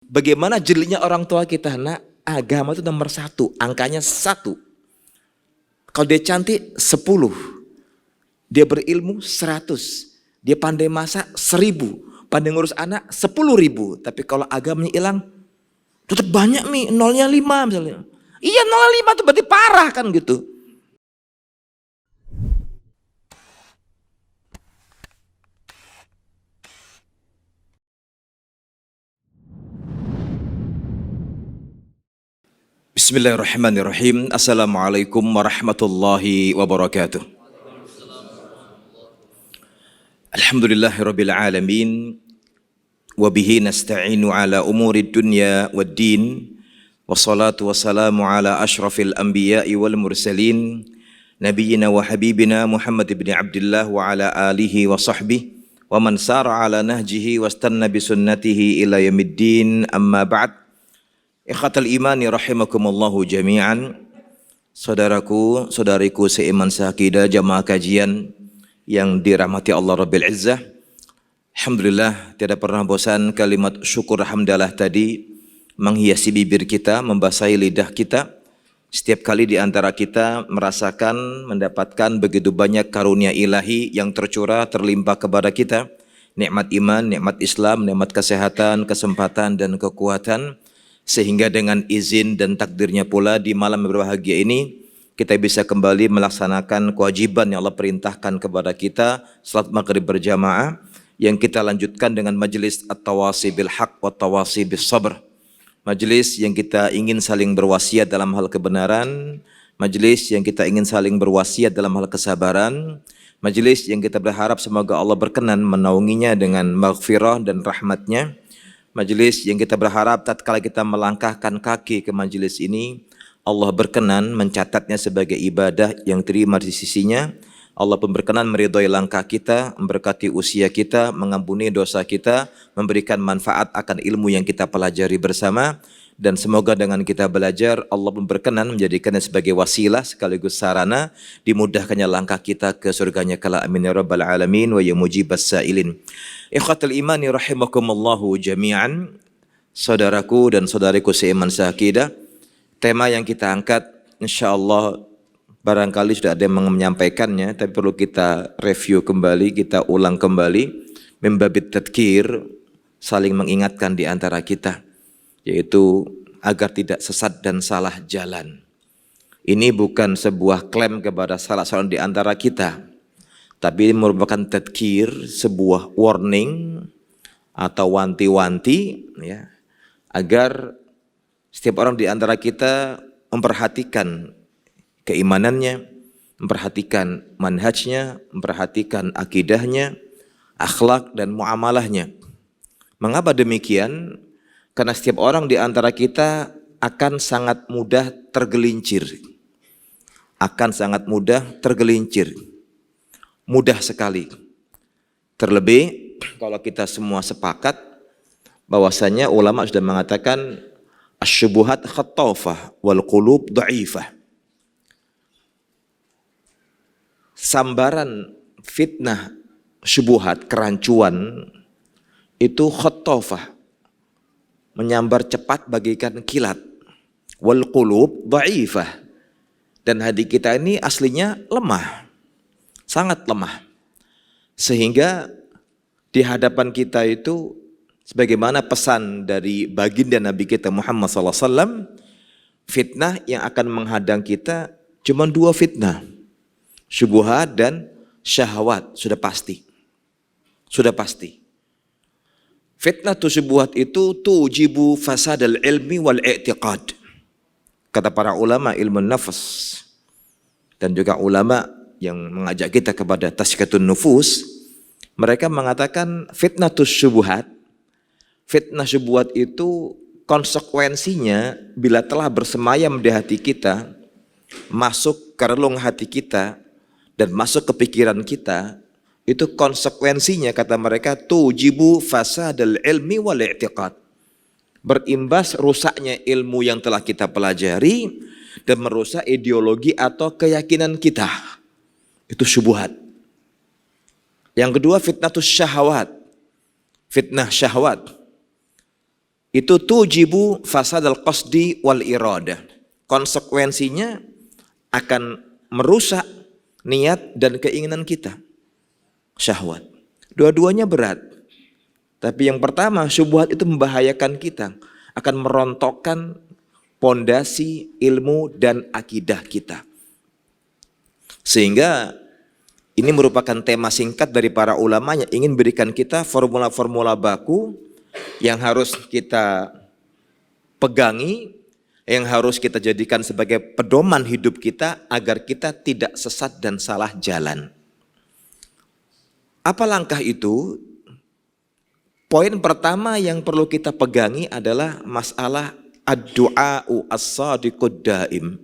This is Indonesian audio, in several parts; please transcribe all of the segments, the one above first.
Bagaimana jelinya orang tua kita? Nah, agama itu nomor satu, angkanya satu. Kalau dia cantik 10, dia berilmu 100, dia pandai masak 1000, pandai ngurus anak 10.000. Tapi kalau agamanya hilang, tetap banyak nih, nolnya 5 misalnya. Iya, nolnya 5 itu berarti parah kan gitu. Bismillahirrahmanirrahim. Assalamualaikum warahmatullahi wabarakatuh. Alhamdulillahirabbil alamin. Wabihi nasta'inu ala umuri dunya waddin. Wassalatu wassalamu ala ashrafil anbiya'i wal mursalin. Nabiyyina wa habibina Muhammad ibn Abdullah wa ala alihi wa sahbihi. Wa man sara ala nahjihi wastanna bisunnatihi ila yamiddin, amma ba'd. Ikhatal imani rahimakumullahu jami'an. Saudaraku, saudariku seiman seakidah jamaah kajian yang dirahmati Allah Rabbil Izzah. Alhamdulillah, tidak pernah bosan kalimat syukur hamdalah tadi menghiasi bibir kita, membasahi lidah kita. Setiap kali di antara kita merasakan, mendapatkan begitu banyak karunia ilahi yang tercurah, terlimpah kepada kita. Nikmat iman, nikmat Islam, nikmat kesehatan, kesempatan dan kekuatan. Sehingga dengan izin dan takdirnya pula di malam berbahagia ini kita bisa kembali melaksanakan kewajiban yang Allah perintahkan kepada kita, salat maghrib berjamaah, yang kita lanjutkan dengan majelis at-tawasi bil haq wa tawasi bis sabr. Majelis yang kita ingin saling berwasiat dalam hal kebenaran, majelis yang kita ingin saling berwasiat dalam hal kesabaran, majelis yang kita berharap semoga Allah berkenan menaunginya dengan maghfirah dan rahmatnya. Majelis yang kita berharap tatkala kita melangkahkan kaki ke majelis ini, Allah berkenan mencatatnya sebagai ibadah yang terima di sisinya. Allah pun berkenan meridhai langkah kita, memberkati usia kita, mengampuni dosa kita, memberikan manfaat akan ilmu yang kita pelajari bersama. Dan semoga dengan kita belajar, Allah pun berkenan menjadikannya sebagai wasilah sekaligus sarana dimudahkannya langkah kita ke surganya kala amin ya rabbal alamin wa ya mujibas sa'ilin. Ikhwatul imani rahimakumullahu jami'an. Saudaraku dan saudariku seiman seakidah, tema yang kita angkat insyaallah barangkali sudah ada yang menyampaikannya, tapi perlu kita review kembali, kita ulang kembali, membabit tadkir, saling mengingatkan di antara kita, yaitu agar tidak sesat dan salah jalan. Ini bukan sebuah klaim kepada salah seorang di antara kita, tapi merupakan tadkir, sebuah warning atau wanti-wanti, ya, agar setiap orang di antara kita memperhatikan keimanannya, memperhatikan manhajnya, memperhatikan akidahnya, akhlak dan muamalahnya. Mengapa demikian? Karena setiap orang di antara kita akan sangat mudah tergelincir. Akan sangat mudah tergelincir. Mudah sekali. Terlebih kalau kita semua sepakat bahwasanya ulama sudah mengatakan asyubuhat khattafah wal qulub dha'ifah. Sambaran fitnah syubuhat, kerancuan itu khattafah, menyambar cepat bagaikan kilat. Wal qulub dha'ifah, dan hati kita ini aslinya lemah, sangat lemah, sehingga di hadapan kita itu sebagaimana pesan dari baginda Nabi kita Muhammad SAW, fitnah yang akan menghadang kita cuma 2 fitnah, syubhat dan syahwat. Sudah pasti, sudah pasti. Fitnah tu syubhat itu tujibu fasadal ilmi wal i'tiqad. Kata para ulama ilmu nafas dan juga ulama yang mengajak kita kepada tazkiyatun nufus, mereka mengatakan fitnah tu syubhat, fitnah syubhat itu konsekuensinya bila telah bersemayam di hati kita, masuk ke relung hati kita dan masuk ke pikiran kita, itu konsekuensinya kata mereka tujibu fasadal ilmi wal i'tiqad, berimbas rusaknya ilmu yang telah kita pelajari dan merusak ideologi atau keyakinan kita. Itu syubhat. Yang kedua fitnatus syahwat, fitnah syahwat. itu tujibu fasadal qasdi wal iradah. Konsekuensinya akan merusak niat dan keinginan kita. Syahwat. Dua-duanya berat. Tapi yang pertama, syubhat itu membahayakan kita, akan merontokkan pondasi ilmu dan akidah kita. Sehingga ini merupakan tema singkat dari para ulama yang ingin berikan kita formula-formula baku yang harus kita pegangi, yang harus kita jadikan sebagai pedoman hidup kita agar kita tidak sesat dan salah jalan. Apa langkah itu? Poin pertama yang perlu kita pegangi adalah masalah ad-du'a'u as-sadiqud daim.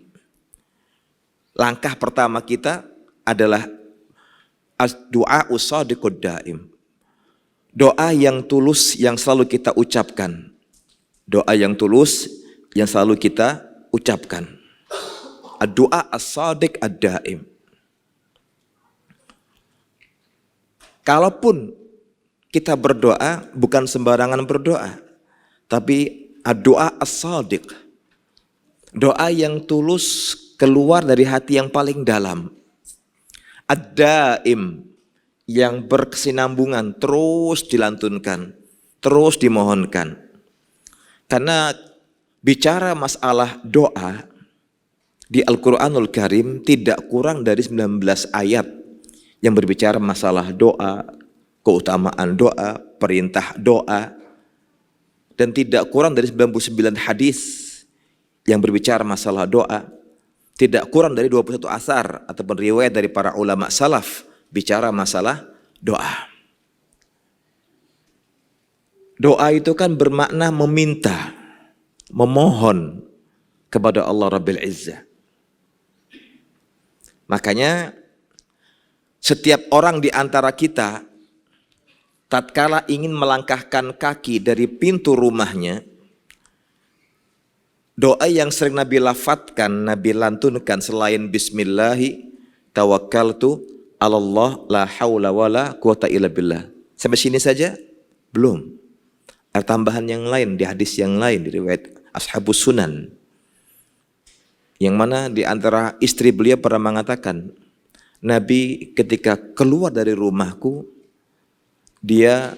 Langkah pertama kita adalah ad-du'a'u as-sadiqud daim. Doa yang tulus yang selalu kita ucapkan. Doa yang tulus yang selalu kita ucapkan. Ad-du'a as-sadiq ad-daim. Kalaupun kita berdoa, bukan sembarangan berdoa, tapi ad-du'a as-sadiq. Doa yang tulus keluar dari hati yang paling dalam. Ad-daim, yang berkesinambungan, terus dilantunkan, terus dimohonkan. Karena bicara masalah doa di Al-Quranul Karim tidak kurang dari 19 ayat yang berbicara masalah doa, keutamaan doa, perintah doa, dan tidak kurang dari 99 hadis yang berbicara masalah doa. Tidak kurang dari 21 asar ataupun riwayat dari para ulama salaf bicara masalah doa. Doa itu kan bermakna meminta, memohon kepada Allah Rabbil Izzah. Makanya setiap orang di antara kita tatkala ingin melangkahkan kaki dari pintu rumahnya, doa yang sering Nabi lafadzkan, Nabi lantunkan selain bismillahi tawakkaltu 'alallah la haula wala quwata illa billah. Sampai sini saja? Belum. Ada tambahan yang lain di hadis yang lain di riwayat Ashabus Sunan. Yang mana di antara istri beliau pernah mengatakan, Nabi ketika keluar dari rumahku, dia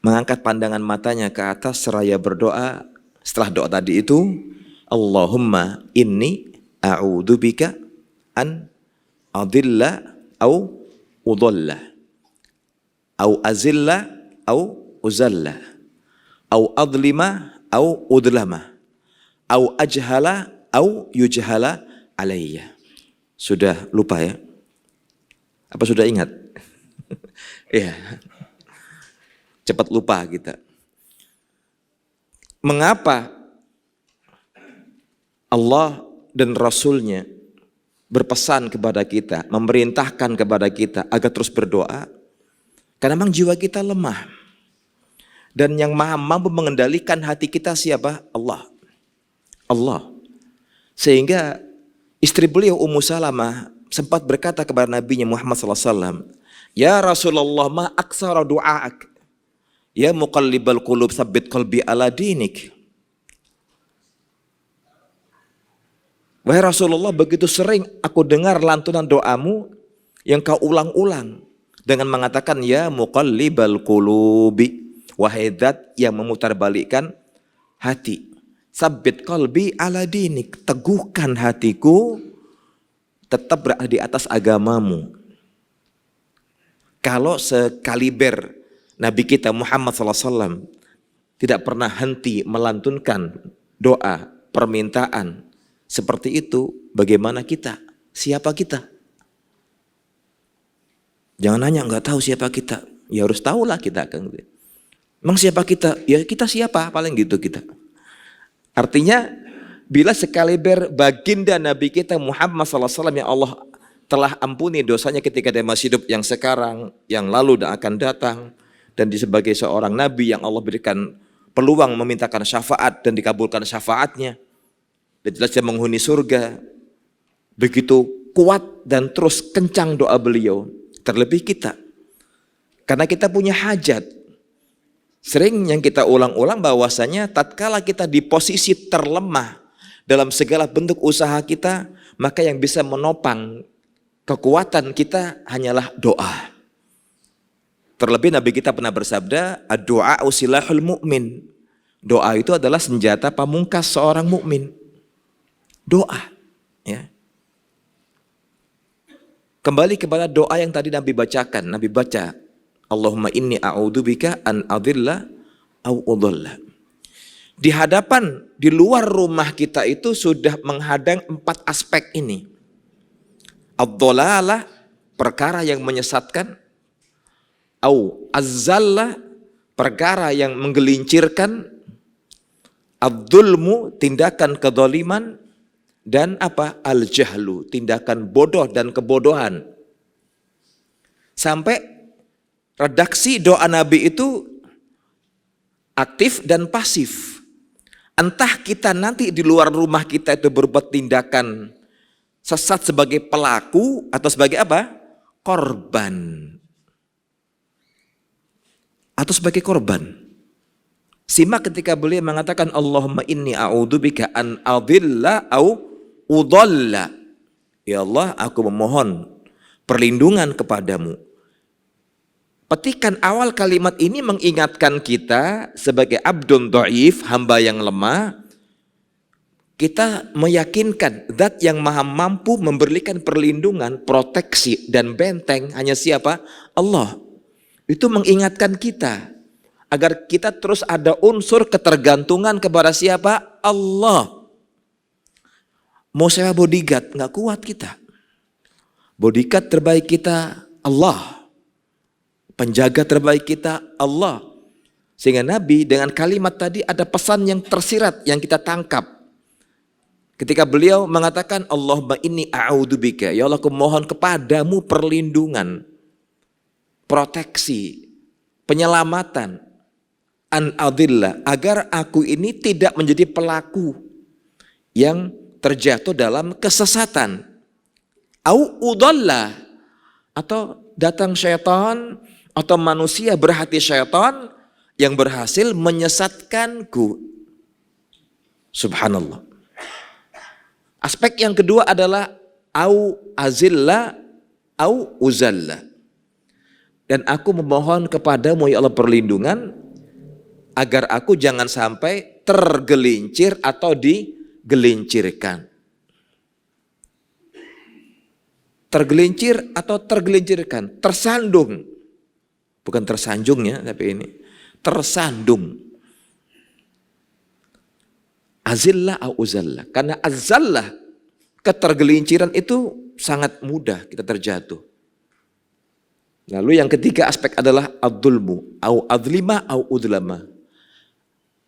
mengangkat pandangan matanya ke atas seraya berdoa. Setelah doa tadi itu, Allahumma inni a'udzubika an adilla au udalla au azilla au uzalla au adlima au udlama au ajhala au yujhala alayya. Sudah lupa ya? Apa sudah ingat? Iya. Cepat lupa kita. Mengapa Allah dan Rasulnya berpesan kepada kita, memerintahkan kepada kita agar terus berdoa? Karena memang jiwa kita lemah. Dan yang maha mampu mengendalikan hati kita siapa? Allah. Allah. Sehingga istri beliau Ummu Salamah sempat berkata kepada Nabi Muhammad SAW, Ya Rasulullah, ma aksara du'aak. Ya muqallibal qulub sabbit qalbi ala dinik. Wahai Rasulullah, begitu sering aku dengar lantunan doamu yang kau ulang-ulang dengan mengatakan ya muqallibal qulubi, wahai zat yang memutarbalikkan hati. Sabbit qalbi ala dinik, teguhkan hatiku tetap berada di atas agamamu. Kalau sekaliber Nabi kita Muhammad SAW tidak pernah henti melantunkan doa, permintaan seperti itu, bagaimana kita? Siapa kita? Jangan nanya nggak tahu siapa kita. Ya harus tahulah kita kan. Emang siapa kita? Ya kita siapa? Paling gitu kita. Artinya bila sekaliber baginda Nabi kita Muhammad SAW yang Allah telah ampuni dosanya ketika dia masih hidup, yang sekarang, yang lalu dan akan datang, dan dia sebagai seorang nabi yang Allah berikan peluang memintakan syafaat dan dikabulkan syafaatnya, dan jelas dia menghuni surga. Begitu kuat dan terus kencang doa beliau, terlebih kita, karena kita punya hajat. Sering yang kita ulang-ulang bahwasanya tatkala kita di posisi terlemah dalam segala bentuk usaha kita, maka yang bisa menopang kekuatan kita hanyalah doa. Terlebih Nabi kita pernah bersabda, ad-du'a silahul mu'min. Doa itu adalah senjata pamungkas seorang mukmin. Doa, ya. Kembali kepada doa yang tadi Nabi bacakan. Nabi baca, Allahumma inni a'udzubika an adilla au udalla. Di hadapan, di luar rumah kita itu sudah menghadang 4 aspek ini. Ad-dhalalah, perkara yang menyesatkan. Au azzallah, perkara yang menggelincirkan. Ad-dhulmu, tindakan kedzaliman. Dan apa? Al-jahlu, tindakan bodoh dan kebodohan. Sampai redaksi doa Nabi itu aktif dan pasif. Entah kita nanti di luar rumah kita itu berbuat tindakan sesat sebagai pelaku atau sebagai apa? Korban. Atau sebagai korban. Simak ketika beliau mengatakan Allahumma inni a'udzubika an adilla au udalla. Ya Allah, aku memohon perlindungan kepadamu. Petikan awal kalimat ini mengingatkan kita sebagai abdun dhaif, hamba yang lemah. Kita meyakinkan zat yang maha mampu memberikan perlindungan, proteksi dan benteng hanya siapa? Allah. Itu mengingatkan kita agar kita terus ada unsur ketergantungan kepada siapa? Allah. Mau sewa bodyguard, nggak kuat kita. Bodyguard terbaik kita Allah. Penjaga terbaik kita Allah. Sehingga Nabi dengan kalimat tadi ada pesan yang tersirat yang kita tangkap. Ketika beliau mengatakan Allahumma inni a'udzubika, ya Allah aku mohon kepadamu perlindungan, proteksi, penyelamatan, an adillah, agar aku ini tidak menjadi pelaku yang terjatuh dalam kesesatan. Au udalla, atau datang syaitan atau manusia berhati syaitan yang berhasil menyesatkanku. Subhanallah. Aspek yang kedua adalah au azilla au uzalla. Dan aku memohon kepadamu ya Allah perlindungan agar aku jangan sampai tergelincir atau digelincirkan. Tergelincir atau tergelincirkan, tersandung. Bukan tersanjung ya, tapi ini tersandung. Azillah au uzallah. Karena azallah, ketergelinciran itu sangat mudah kita terjatuh. Lalu yang ketiga aspek adalah ad-dhulmu au adlima au udlama.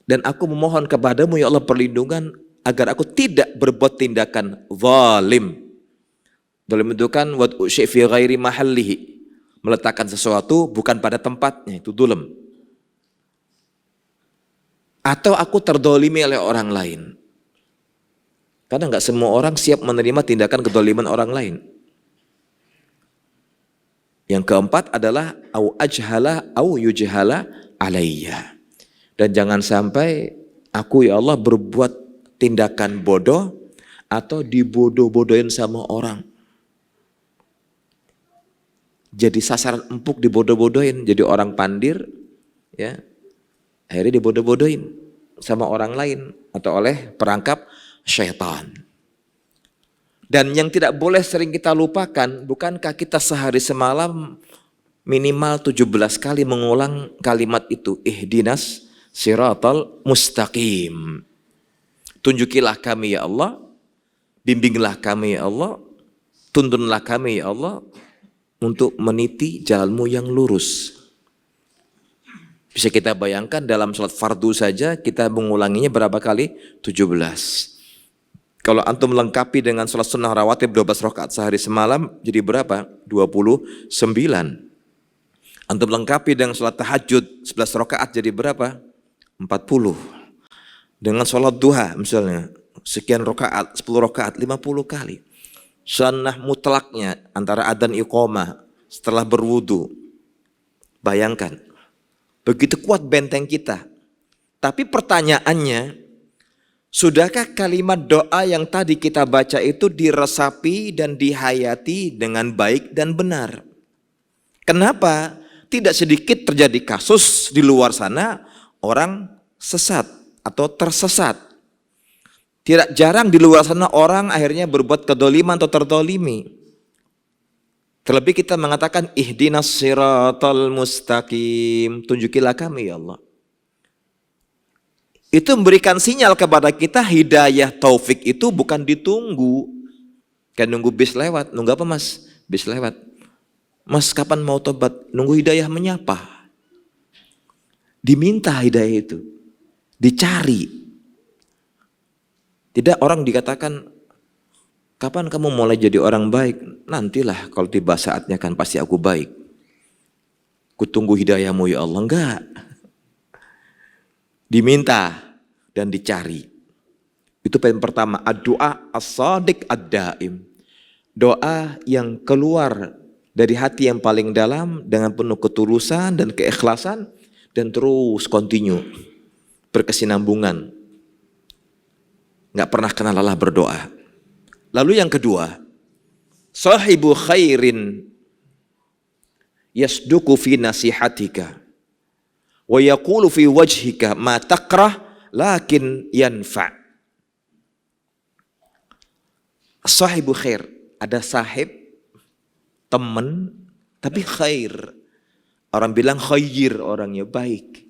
Dan aku memohon kepadamu ya Allah perlindungan agar aku tidak berbuat tindakan zalim. Zalim itu kan wad'u syai' fi ghairi mahallihi, meletakkan sesuatu bukan pada tempatnya, itu dzulm. Atau aku terdolimi oleh orang lain. Karena enggak semua orang siap menerima tindakan kedoliman orang lain. Yang keempat adalah au ajhala au yujhala alayya. Dan jangan sampai aku ya Allah berbuat tindakan bodoh atau dibodoh-bodohin sama orang. Jadi sasaran empuk dibodoh-bodohin, jadi orang pandir, ya, akhirnya dibodoh-bodohin sama orang lain atau oleh perangkap syaitan. Dan yang tidak boleh sering kita lupakan, bukankah kita sehari semalam minimal 17 kali mengulang kalimat itu, ihdinas siratal mustaqim. Tunjukilah kami ya Allah, bimbinglah kami ya Allah, tuntunlah kami ya Allah untuk meniti jalanmu yang lurus. Bisa kita bayangkan dalam sholat fardu saja kita mengulanginya berapa kali? 17. Kalau antum lengkapi dengan sholat sunnah rawatib 12 rakaat sehari semalam jadi berapa? 29. Antum lengkapi dengan sholat tahajud 11 rakaat jadi berapa? 40. Dengan sholat duha misalnya sekian rakaat, 10 rakaat, 50 kali. Sunnah mutlaknya antara adzan iqamah setelah berwudu. Bayangkan Begitu kuat benteng kita. Tapi pertanyaannya, sudahkah kalimat doa yang tadi kita baca itu diresapi dan dihayati dengan baik dan benar? Kenapa? Tidak sedikit terjadi kasus di luar sana orang sesat atau tersesat. Tidak jarang di luar sana orang akhirnya berbuat kedoliman atau tertolimi. Terlebih kita mengatakan ihdinas siratal mustaqim, tunjukilah kami ya Allah. Itu memberikan sinyal kepada kita hidayah taufik itu bukan ditunggu. Kayak nunggu bis lewat, nunggu apa mas? Bis lewat. Mas kapan mau tobat? Nunggu hidayah menyapa. Diminta hidayah itu. Dicari. Tidak orang dikatakan, kapan kamu mulai jadi orang baik? Nantilah kalau tiba saatnya kan pasti aku baik. Kutunggu hidayahmu ya Allah. Enggak. Diminta dan dicari. Itu poin pertama, ad-du'a as-sadiq ad-daim. Doa yang keluar dari hati yang paling dalam dengan penuh ketulusan dan keikhlasan dan terus continue, berkesinambungan. Enggak pernah kenal lelah berdoa. Lalu yang kedua, sahibu khairin yasduku fi nasihatika wa yaqulu fi wajhika ma takrah lakin yanfa. Sahibu khair, ada sahib, teman, tapi khair. Orang bilang khair, orangnya baik.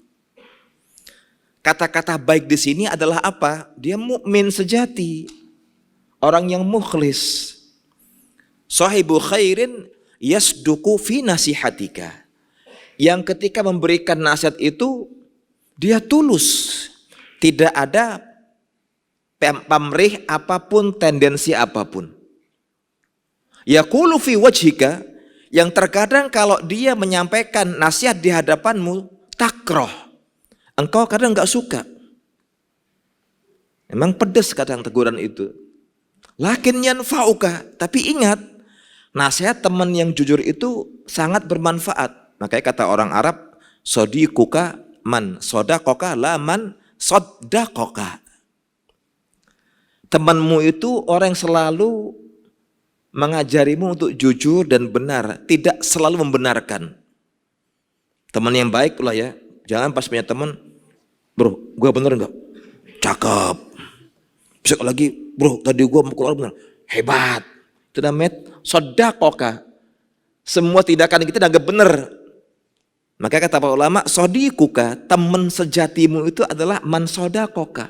Kata-kata baik di sini adalah apa? Dia mukmin sejati, orang yang mukhlis. Sahibu khairin yasduku fi nasihatika. Yang ketika memberikan nasihat itu dia tulus, tidak ada pamrih apapun, tendensi apapun. Yaqulu fi wajhika, yang terkadang kalau dia menyampaikan nasihat di hadapanmu takroh, engkau kadang enggak suka. Emang pedas kadang teguran itu. Lakin yanfa'uka, tapi ingat, nasihat teman yang jujur itu sangat bermanfaat. Makanya kata orang Arab, sodiquka man sodakoka la man sodakoka. Temanmu itu orang yang selalu mengajarimu untuk jujur dan benar, tidak selalu membenarkan. Teman yang baik lah ya, jangan pas punya teman, bro, gue bener enggak? Cakep. Besok lagi, bro, tadi gue mau keluar bener, hebat. Itu namanya sodakoka. Semua tindakan kita dianggap benar. Maka kata para ulama, sodikuka, teman sejatimu itu adalah man sodakoka,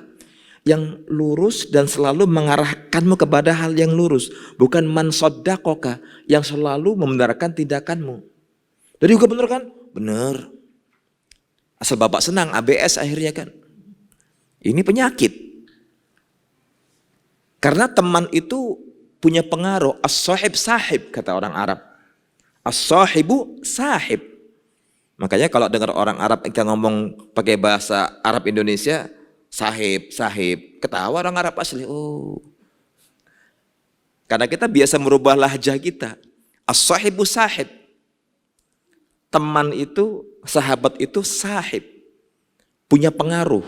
yang lurus dan selalu mengarahkanmu kepada hal yang lurus, bukan man sodakoka, yang selalu membenarkan tindakanmu. Jadi juga benar kan? Benar. Asal bapak senang, ABS akhirnya kan. Ini penyakit. Karena teman itu punya pengaruh. As-sahib sahib, kata orang Arab. As-sahibu sahib. Makanya kalau dengar orang Arab yang ngomong pakai bahasa Arab Indonesia, sahib, sahib, ketawa orang Arab asli. Oh, karena kita biasa merubah lahjah kita. As-sahibu sahib, teman itu, sahabat itu sahib, punya pengaruh.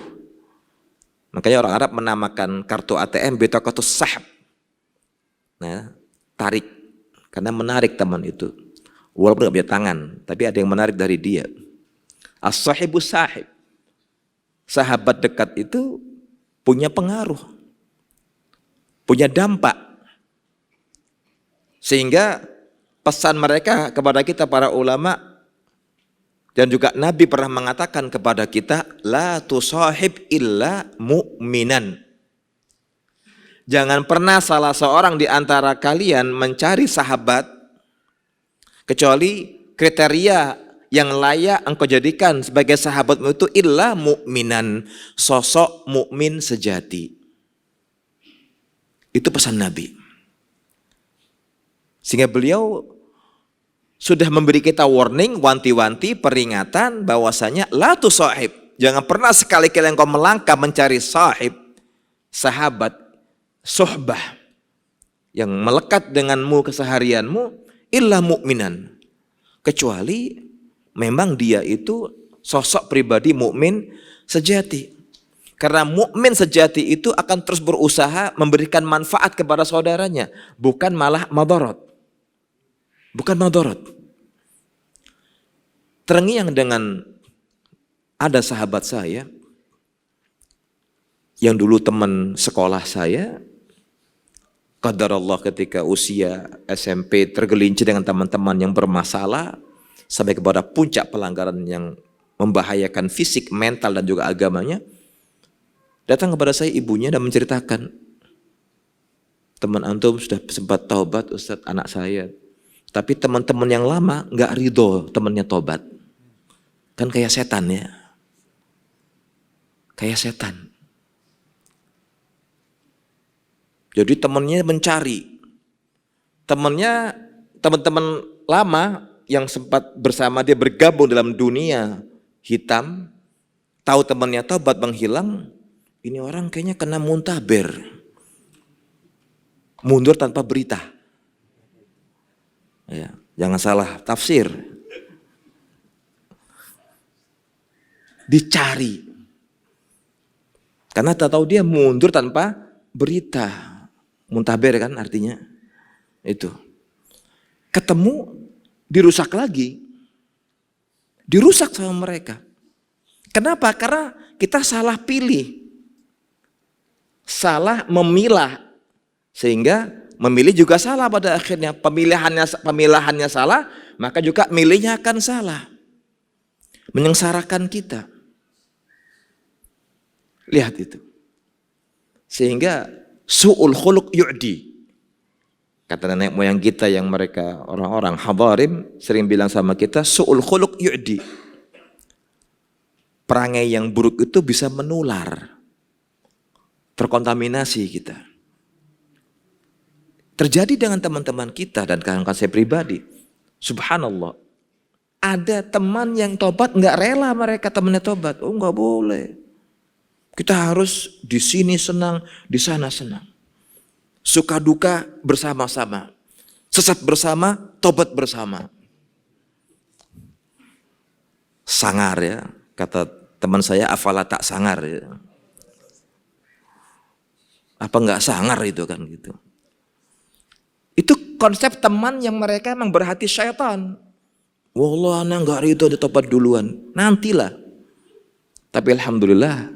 Makanya orang Arab menamakan kartu ATM bitaqatus sahab. Nah, tarik, karena menarik teman itu. Walaupun gak punya tangan, tapi ada yang menarik dari dia. As-sahibu sahib, sahabat dekat itu punya pengaruh, punya dampak. Sehingga pesan mereka kepada kita para ulama dan juga Nabi pernah mengatakan kepada kita, la tusahib illa mu'minan. Jangan pernah salah seorang di antara kalian mencari sahabat kecuali kriteria yang layak engkau jadikan sebagai sahabatmu itu illa mu'minan, sosok mukmin sejati. Itu pesan Nabi. Sehingga beliau sudah memberi kita warning, wanti-wanti, peringatan bahwasanya la tusahib. Jangan pernah sekali-kali engkau melangkah mencari sahib, sahabat, sohbah yang melekat denganmu keseharianmu illa mu'minan, kecuali memang dia itu sosok pribadi mukmin sejati. Karena mukmin sejati itu akan terus berusaha memberikan manfaat kepada saudaranya, bukan malah madharat. Bukan madharat. Terngiang dengan ada sahabat saya yang dulu teman sekolah saya, qadarullah ketika usia SMP tergelincir dengan teman-teman yang bermasalah sampai kepada puncak pelanggaran yang membahayakan fisik, mental dan juga agamanya. Datang kepada saya ibunya dan menceritakan, teman antum sudah sempat taubat Ustadz, anak saya. Tapi teman-teman yang lama nggak ridho temannya taubat. Kan kayak setan ya. Kayak setan. Jadi temannya mencari. Teman-teman lama yang sempat bersama dia bergabung dalam dunia hitam, tahu temannya taubat menghilang, ini orang kayaknya kena muntaber. Mundur tanpa berita. Ya, jangan salah tafsir. Dicari. Karena tak tahu dia mundur tanpa berita. Muntaber kan artinya. Itu. Ketemu, dirusak lagi. Dirusak sama mereka. Kenapa? Karena kita salah pilih. Salah memilah, sehingga memilih juga salah pada akhirnya. Pemilahannya salah, maka juga milihnya akan salah, menyengsarakan kita. Lihat itu, sehingga su'ul khuluq yu'di. Kata nenek moyang kita yang mereka orang-orang hadarim sering bilang sama kita, su'ul khuluq yu'di. Perangai yang buruk itu bisa menular. Terkontaminasi kita. Terjadi dengan teman-teman kita dan kawan-kawan saya pribadi. Subhanallah. Ada teman yang tobat nggak rela mereka temannya tobat. Oh nggak boleh. Kita harus di sini senang, di sana senang. Suka duka bersama-sama. Sesat bersama, tobat bersama. Sangar ya. Kata teman saya, afala tak sangar ya. Apa enggak sangar itu kan gitu. Itu konsep teman yang mereka emang berhati syaitan. Wallah anak enggak ridho ditobat duluan. Nantilah. Tapi alhamdulillah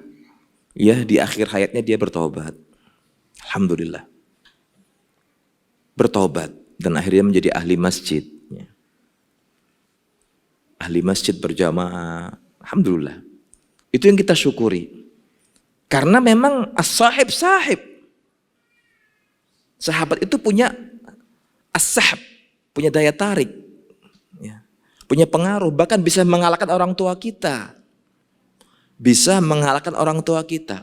ya di akhir hayatnya dia bertobat. Alhamdulillah. Bertobat dan akhirnya menjadi ahli masjid. Ahli masjid berjamaah. Alhamdulillah. Itu yang kita syukuri. Karena memang as-sahib sahib. Sahabat itu punya as-sahab, punya daya tarik, ya, punya pengaruh, bahkan bisa mengalahkan orang tua kita. Bisa mengalahkan orang tua kita.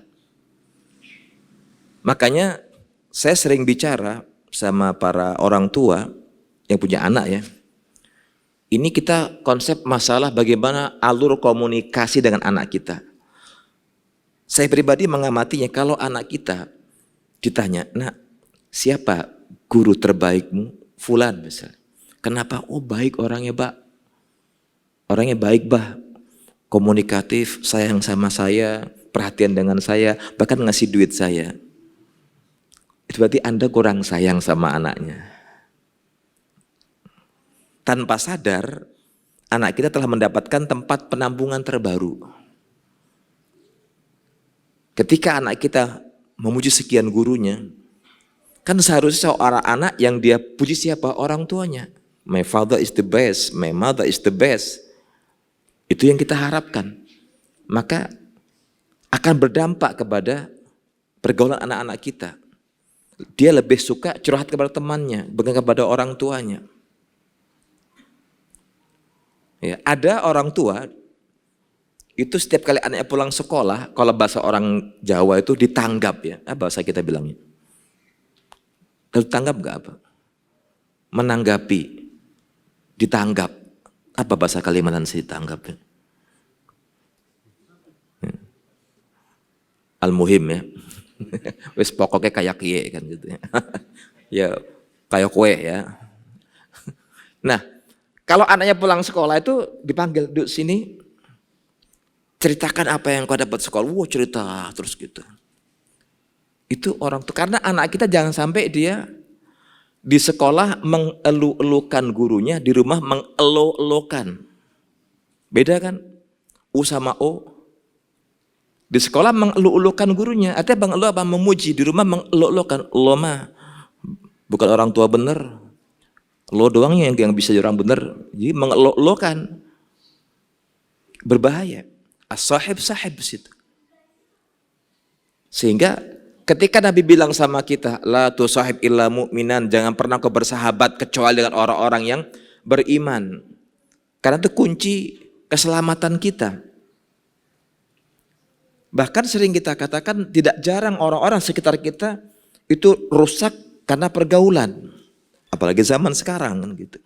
Makanya saya sering bicara sama para orang tua yang punya anak ya. Ini kita konsep masalah bagaimana alur komunikasi dengan anak kita. Saya pribadi mengamatinya, kalau anak kita ditanya, nak siapa guru terbaikmu? Fulan misalnya. Kenapa? Oh baik orangnya Pak. Orangnya baik Bah. Komunikatif, sayang sama saya, perhatian dengan saya, bahkan ngasih duit saya. Itu berarti Anda kurang sayang sama anaknya. Tanpa sadar, anak kita telah mendapatkan tempat penampungan terbaru. Ketika anak kita memuji sekian gurunya, kan seharusnya seorang anak yang dia puji siapa? Orang tuanya. My father is the best, my mother is the best. Itu yang kita harapkan. Maka akan berdampak kepada pergaulan anak-anak kita. Dia lebih suka curhat kepada temannya, bukan kepada orang tuanya. Ya, ada orang tua itu setiap kali anaknya pulang sekolah, kalau bahasa orang Jawa itu ditanggap ya, bahasa kita bilangnya. Kalau tanggap gak apa? Menanggapi, ditanggap. Apa bahasa Kalimantan sih ditanggap ya? Al-muhim ya. Wis pokoknya kayak kie kan gitu ya. Ya kayak kue ya. Nah, kalau anaknya pulang sekolah itu dipanggil, duduk sini. ceritakan apa yang kau dapat sekolah. Wah, cerita terus gitu. Itu orang tuh, karena anak kita jangan sampai dia di sekolah mengelu-elukan gurunya, di rumah mengelo-elokan. Beda kan? U sama O. Di sekolah mengelu-elukan gurunya, artinya mengelu apa? Memuji. Di rumah mengelu-elukan. Lo mah bukan orang tua bener. Lo doang yang bisa jadi orang bener. Jadi mengelu-elukan. Berbahaya. As-sahib sahib situ. Sehingga ketika Nabi bilang sama kita, la tusahib illa mu'minan, jangan pernah kau bersahabat kecuali dengan orang-orang yang beriman. Karena itu kunci keselamatan kita. Bahkan sering kita katakan, tidak jarang orang-orang sekitar kita itu rusak karena pergaulan. Apalagi zaman sekarang kan gitu.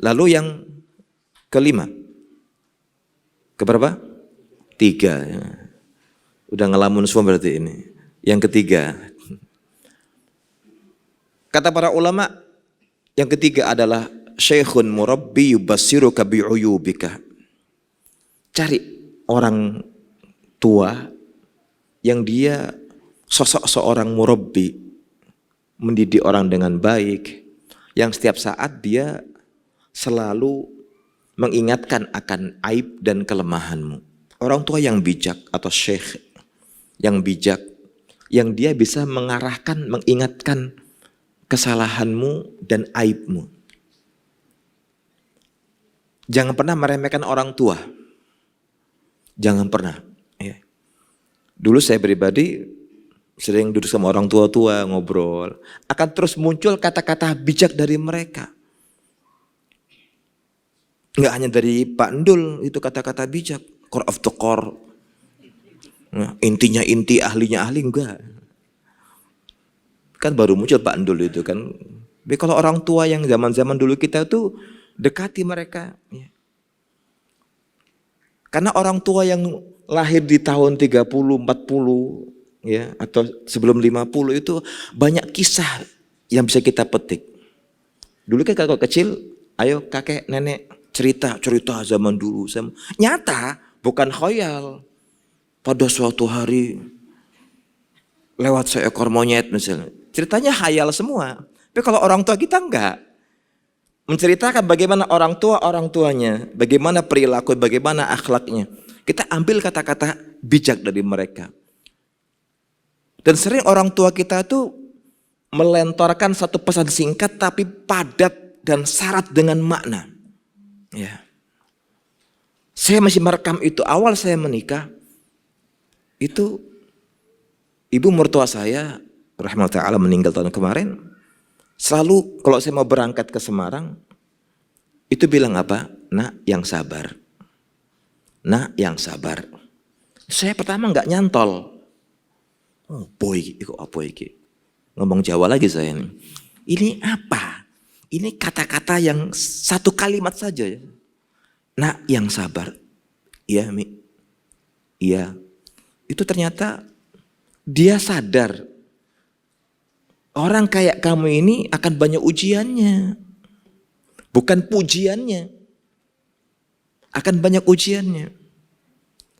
Lalu yang kelima. Keberapa? 3 ya. Udah ngelamun semua berarti ini. Yang ketiga. Kata para ulama, yang ketiga adalah syekhun murabbi yubassiruka bi'uyubika. Cari orang tua yang dia sosok seorang murabbi, mendidik orang dengan baik, yang setiap saat dia selalu mengingatkan akan aib dan kelemahanmu. Orang tua yang bijak atau syekh yang bijak, yang dia bisa mengarahkan, mengingatkan kesalahanmu dan aibmu. Jangan pernah meremehkan orang tua. Jangan pernah. Ya. Dulu saya pribadi sering duduk sama orang tua-tua ngobrol. Akan terus muncul kata-kata bijak dari mereka. Nggak hanya dari Pak Ndul itu kata-kata bijak. Core of the core. Nah, intinya inti, ahlinya ahli, enggak. Kan baru muncul Pak Ndul itu kan. Tapi kalau orang tua yang zaman-zaman dulu kita tuh dekati mereka. Ya. Karena orang tua yang lahir di tahun 30, 40 ya, atau sebelum 50 itu banyak kisah yang bisa kita petik. Dulu kan kalau kecil, ayo kakek, nenek cerita zaman dulu. Nyata, bukan khayal. Pada suatu hari lewat seekor monyet misalnya. Ceritanya khayal semua. Tapi kalau orang tua kita enggak. Menceritakan bagaimana orang tuanya, bagaimana perilaku, bagaimana akhlaknya. Kita ambil kata-kata bijak dari mereka. Dan sering orang tua kita tuh melentorkan satu pesan singkat tapi padat dan syarat dengan makna. Ya. Saya masih merekam itu awal saya menikah. Itu ibu mertua saya rahimahullah ta'ala meninggal tahun kemarin. Selalu kalau saya mau berangkat ke Semarang itu bilang apa? Nak yang sabar. Nak yang sabar. Saya pertama enggak nyantol. Oh boy, kok apa iki? Ngomong Jawa lagi saya ini. Ini apa? Ini kata-kata yang satu kalimat saja ya. Nak yang sabar. Iya Mi. Iya. Itu ternyata dia sadar. Orang kayak kamu ini akan banyak ujiannya. Bukan pujiannya. Akan banyak ujiannya.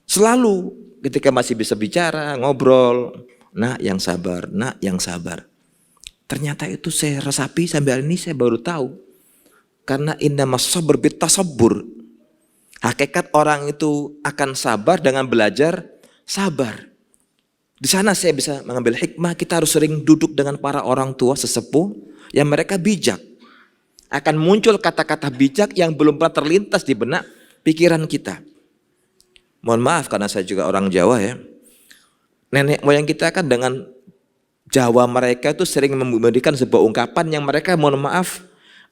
Selalu ketika masih bisa bicara, ngobrol. Nak yang sabar, nak yang sabar. Ternyata itu saya resapi sampai hari ini saya baru tahu. Karena innamas sabr bitasabbur. Hakikat orang itu akan sabar dengan belajar sabar. Di sana saya bisa mengambil hikmah, kita harus sering duduk dengan para orang tua sesepuh yang mereka bijak. Akan muncul kata-kata bijak yang belum pernah terlintas di benak pikiran kita. Mohon maaf karena saya juga orang Jawa ya. Nenek moyang kita kan dengan Jawa mereka itu sering memberikan sebuah ungkapan yang mereka mohon maaf,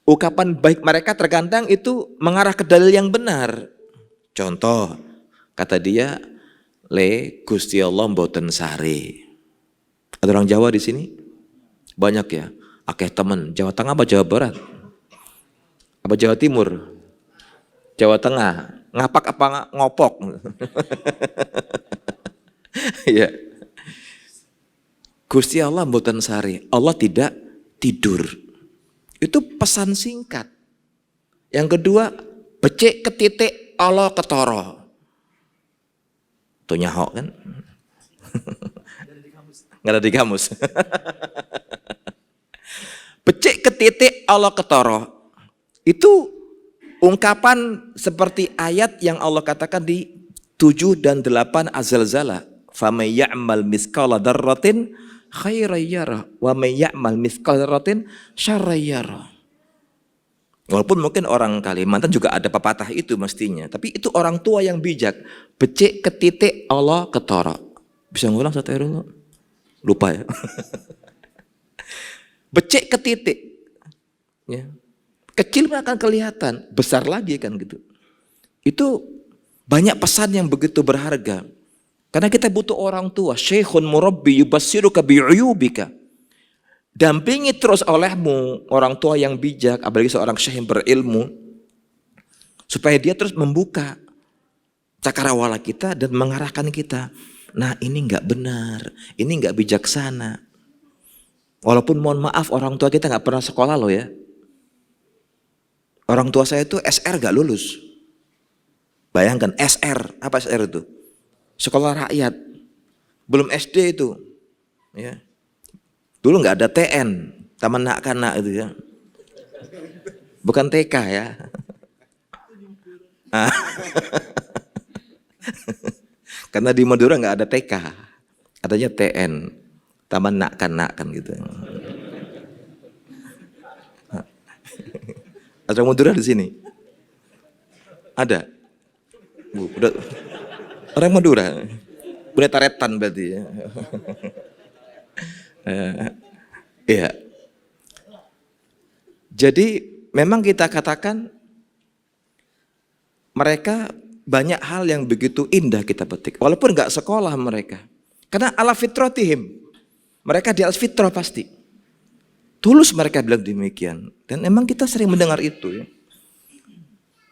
ungkapan baik mereka terkadang itu mengarah ke dalil yang benar. Contoh, kata dia, le Gusti Allah mboten sare. Ada orang Jawa di sini? Banyak ya. Akeh temen. Jawa Tengah apa Jawa Barat? Apa Jawa Timur? Jawa Tengah. Ngapak apa ngopok? Ya. Gusti Allah mboten sare. Allah tidak tidur. Itu pesan singkat. Yang kedua, becik ke titik Allah ketoro. Tuh nyahok kan? Nggak ada di kamus. Becik ketitik Allah ketoro. Itu ungkapan seperti ayat yang Allah katakan di 7 dan 8 Az-Zalzalah. Faman ya'mal mithqala dzarratin khairan yarah wa may ya'mal mithqala dzarratin syarran yarah. Walaupun mungkin orang Kalimantan juga ada pepatah itu mestinya, tapi itu orang tua yang bijak. Becik ketitik Allah ketoro. Bisa ngulang satu Erul? Lupa ya. Becik ketitik. Ya. Kecil akan kelihatan, besar lagi kan gitu. Itu banyak pesan yang begitu berharga. Karena kita butuh orang tua, syekhun murabbi yubassiruka bi'uyubika. Dampingi terus olehmu orang tua yang bijak, apalagi seorang syekh yang berilmu, supaya dia terus membuka cakrawala kita dan mengarahkan kita. Nah, ini enggak benar, ini enggak bijaksana. Walaupun mohon maaf orang tua kita enggak pernah sekolah loh ya. Orang tua saya itu SR enggak lulus. Bayangkan SR, apa SR itu? Sekolah rakyat, belum SD itu, ya. Dulu nggak ada TN, Taman Nak-Kanak itu ya, bukan TK ya. Karena di Madura nggak ada TK, adanya TN, Taman Nak-Kanak kan gitu. Ada Madura di sini? Ada? Udah. Orang Madura, udah taretan berarti ya. Iya. Jadi memang kita katakan mereka banyak hal yang begitu indah kita petik, walaupun nggak sekolah mereka, karena ala fitratihim, mereka di atas fitrah pasti. Tulus mereka bilang demikian, dan memang kita sering mendengar itu ya.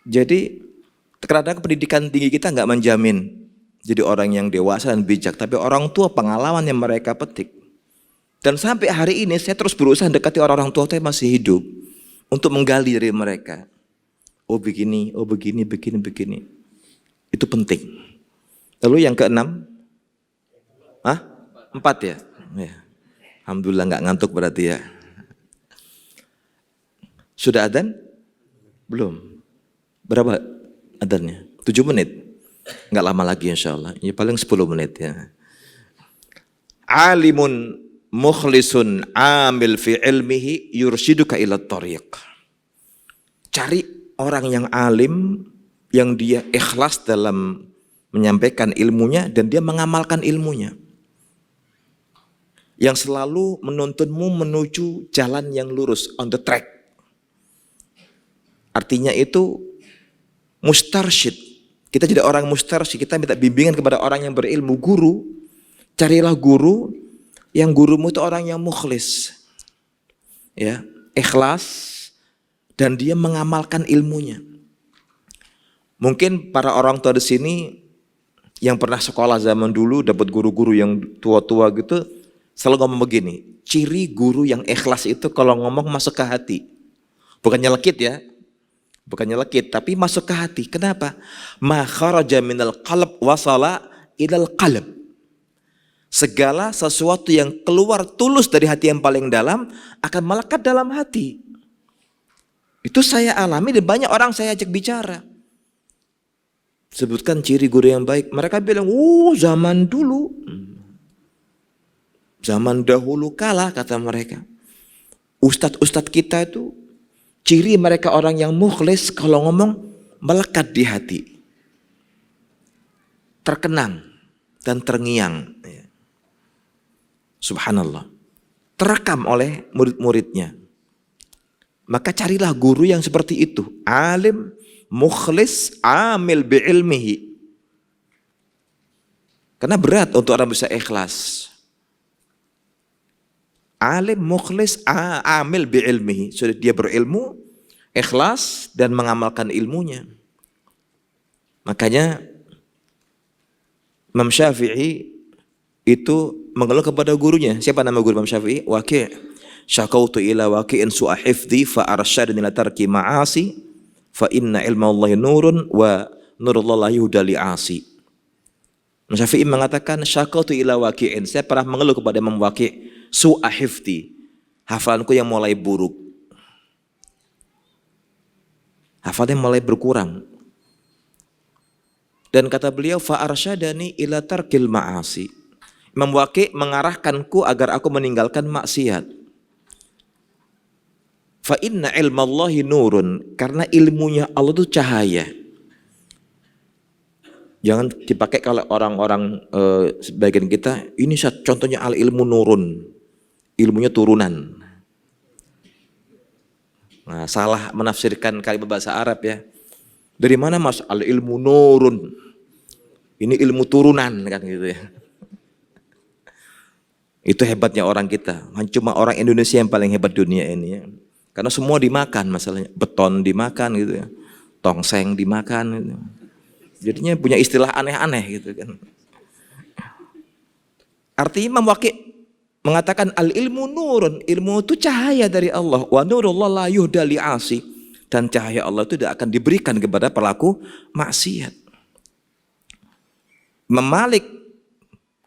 Jadi kadang pendidikan tinggi kita nggak menjamin jadi orang yang dewasa dan bijak, tapi orang tua pengalaman yang mereka petik. Dan sampai hari ini saya terus berusaha dekati orang-orang tua saya masih hidup untuk menggali dari mereka. Oh begini, oh begini, begini. Itu penting. Lalu yang keenam, 4 ya? Ya. Alhamdulillah nggak ngantuk berarti ya. Sudah adzan? Belum. Berapa adzannya? 7 menit. Nggak lama lagi insya Allah, ya paling 10 menit ya. Alimun mukhlisun amil fi ilmihi yurshiduka ila tariq. Cari orang yang alim, yang dia ikhlas dalam menyampaikan ilmunya dan dia mengamalkan ilmunya, yang selalu menuntunmu menuju jalan yang lurus, on the track. Artinya itu mustarsyid. Kita jadi orang mustarsyid, kita minta bimbingan kepada orang yang berilmu, guru. Carilah guru, yang gurumu itu orang yang mukhlis, ya, ikhlas, dan dia mengamalkan ilmunya. Mungkin para orang tua di sini yang pernah sekolah zaman dulu, dapat guru-guru yang tua-tua gitu, selalu ngomong begini, ciri guru yang ikhlas itu kalau ngomong masuk ke hati. Bukannya lekit ya, bukannya lekit, tapi masuk ke hati. Kenapa? Ma kharaja minal qalb wasala ilal qalb. Segala sesuatu yang keluar tulus dari hati yang paling dalam akan melekat dalam hati. Itu saya alami dan banyak orang saya ajak bicara. Sebutkan ciri guru yang baik. Mereka bilang, zaman dulu. Zaman dahulu kala, kata mereka. Ustadz-ustadz kita itu, ciri mereka orang yang mukhlis, kalau ngomong melekat di hati, terkenang dan terngiang. Subhanallah, terekam oleh murid-muridnya. Maka carilah guru yang seperti itu, alim, mukhlis, amil bi'ilmihi. Karena berat untuk orang bisa ikhlas. Alim, mukhlis, amil bi'ilmihi. Sudah dia berilmu, ikhlas, dan mengamalkan ilmunya. Makanya Imam Syafi'i itu mengeluh kepada gurunya. Siapa nama guru Imam Syafi'i? Waqi'. Syakautu ila waqi'in su'a hifdhi fa arsyadani la tarki ma'asi fa inna ilma Allahi nurun wa nurullahi yuhda li'asi. Syafi'i mengatakan syaqatu ila waqi'in, saya pernah mengeluh kepada Imam Waqi' su'a hifdi, hafalanku yang mulai buruk, hafalannya mulai berkurang. Dan kata beliau fa arsyadani ila tarkil ma'asi, Imam Waqi' mengarahkanku agar aku meninggalkan maksiat. Fa inna ilmallahi nurun, karena ilmunya Allah itu cahaya. Jangan dipakai kalau orang-orang sebagian kita, ini contohnya al ilmu nurun, ilmunya turunan. Nah, salah menafsirkan kalimat bahasa Arab ya. Dari mana mas al ilmu nurun? Ini ilmu turunan kan gitu ya. Itu hebatnya orang kita. Cuma orang Indonesia yang paling hebat dunia ini ya. Karena semua dimakan masalahnya, beton dimakan gitu ya, tongseng dimakan gitu. Jadinya punya istilah aneh-aneh gitu kan. Artinya Imam Waqi' mengatakan al ilmu nurun, ilmu itu cahaya dari Allah. Wa nurullah la yuhda li'asi, dan cahaya Allah itu tidak akan diberikan kepada pelaku maksiat. Imam Malik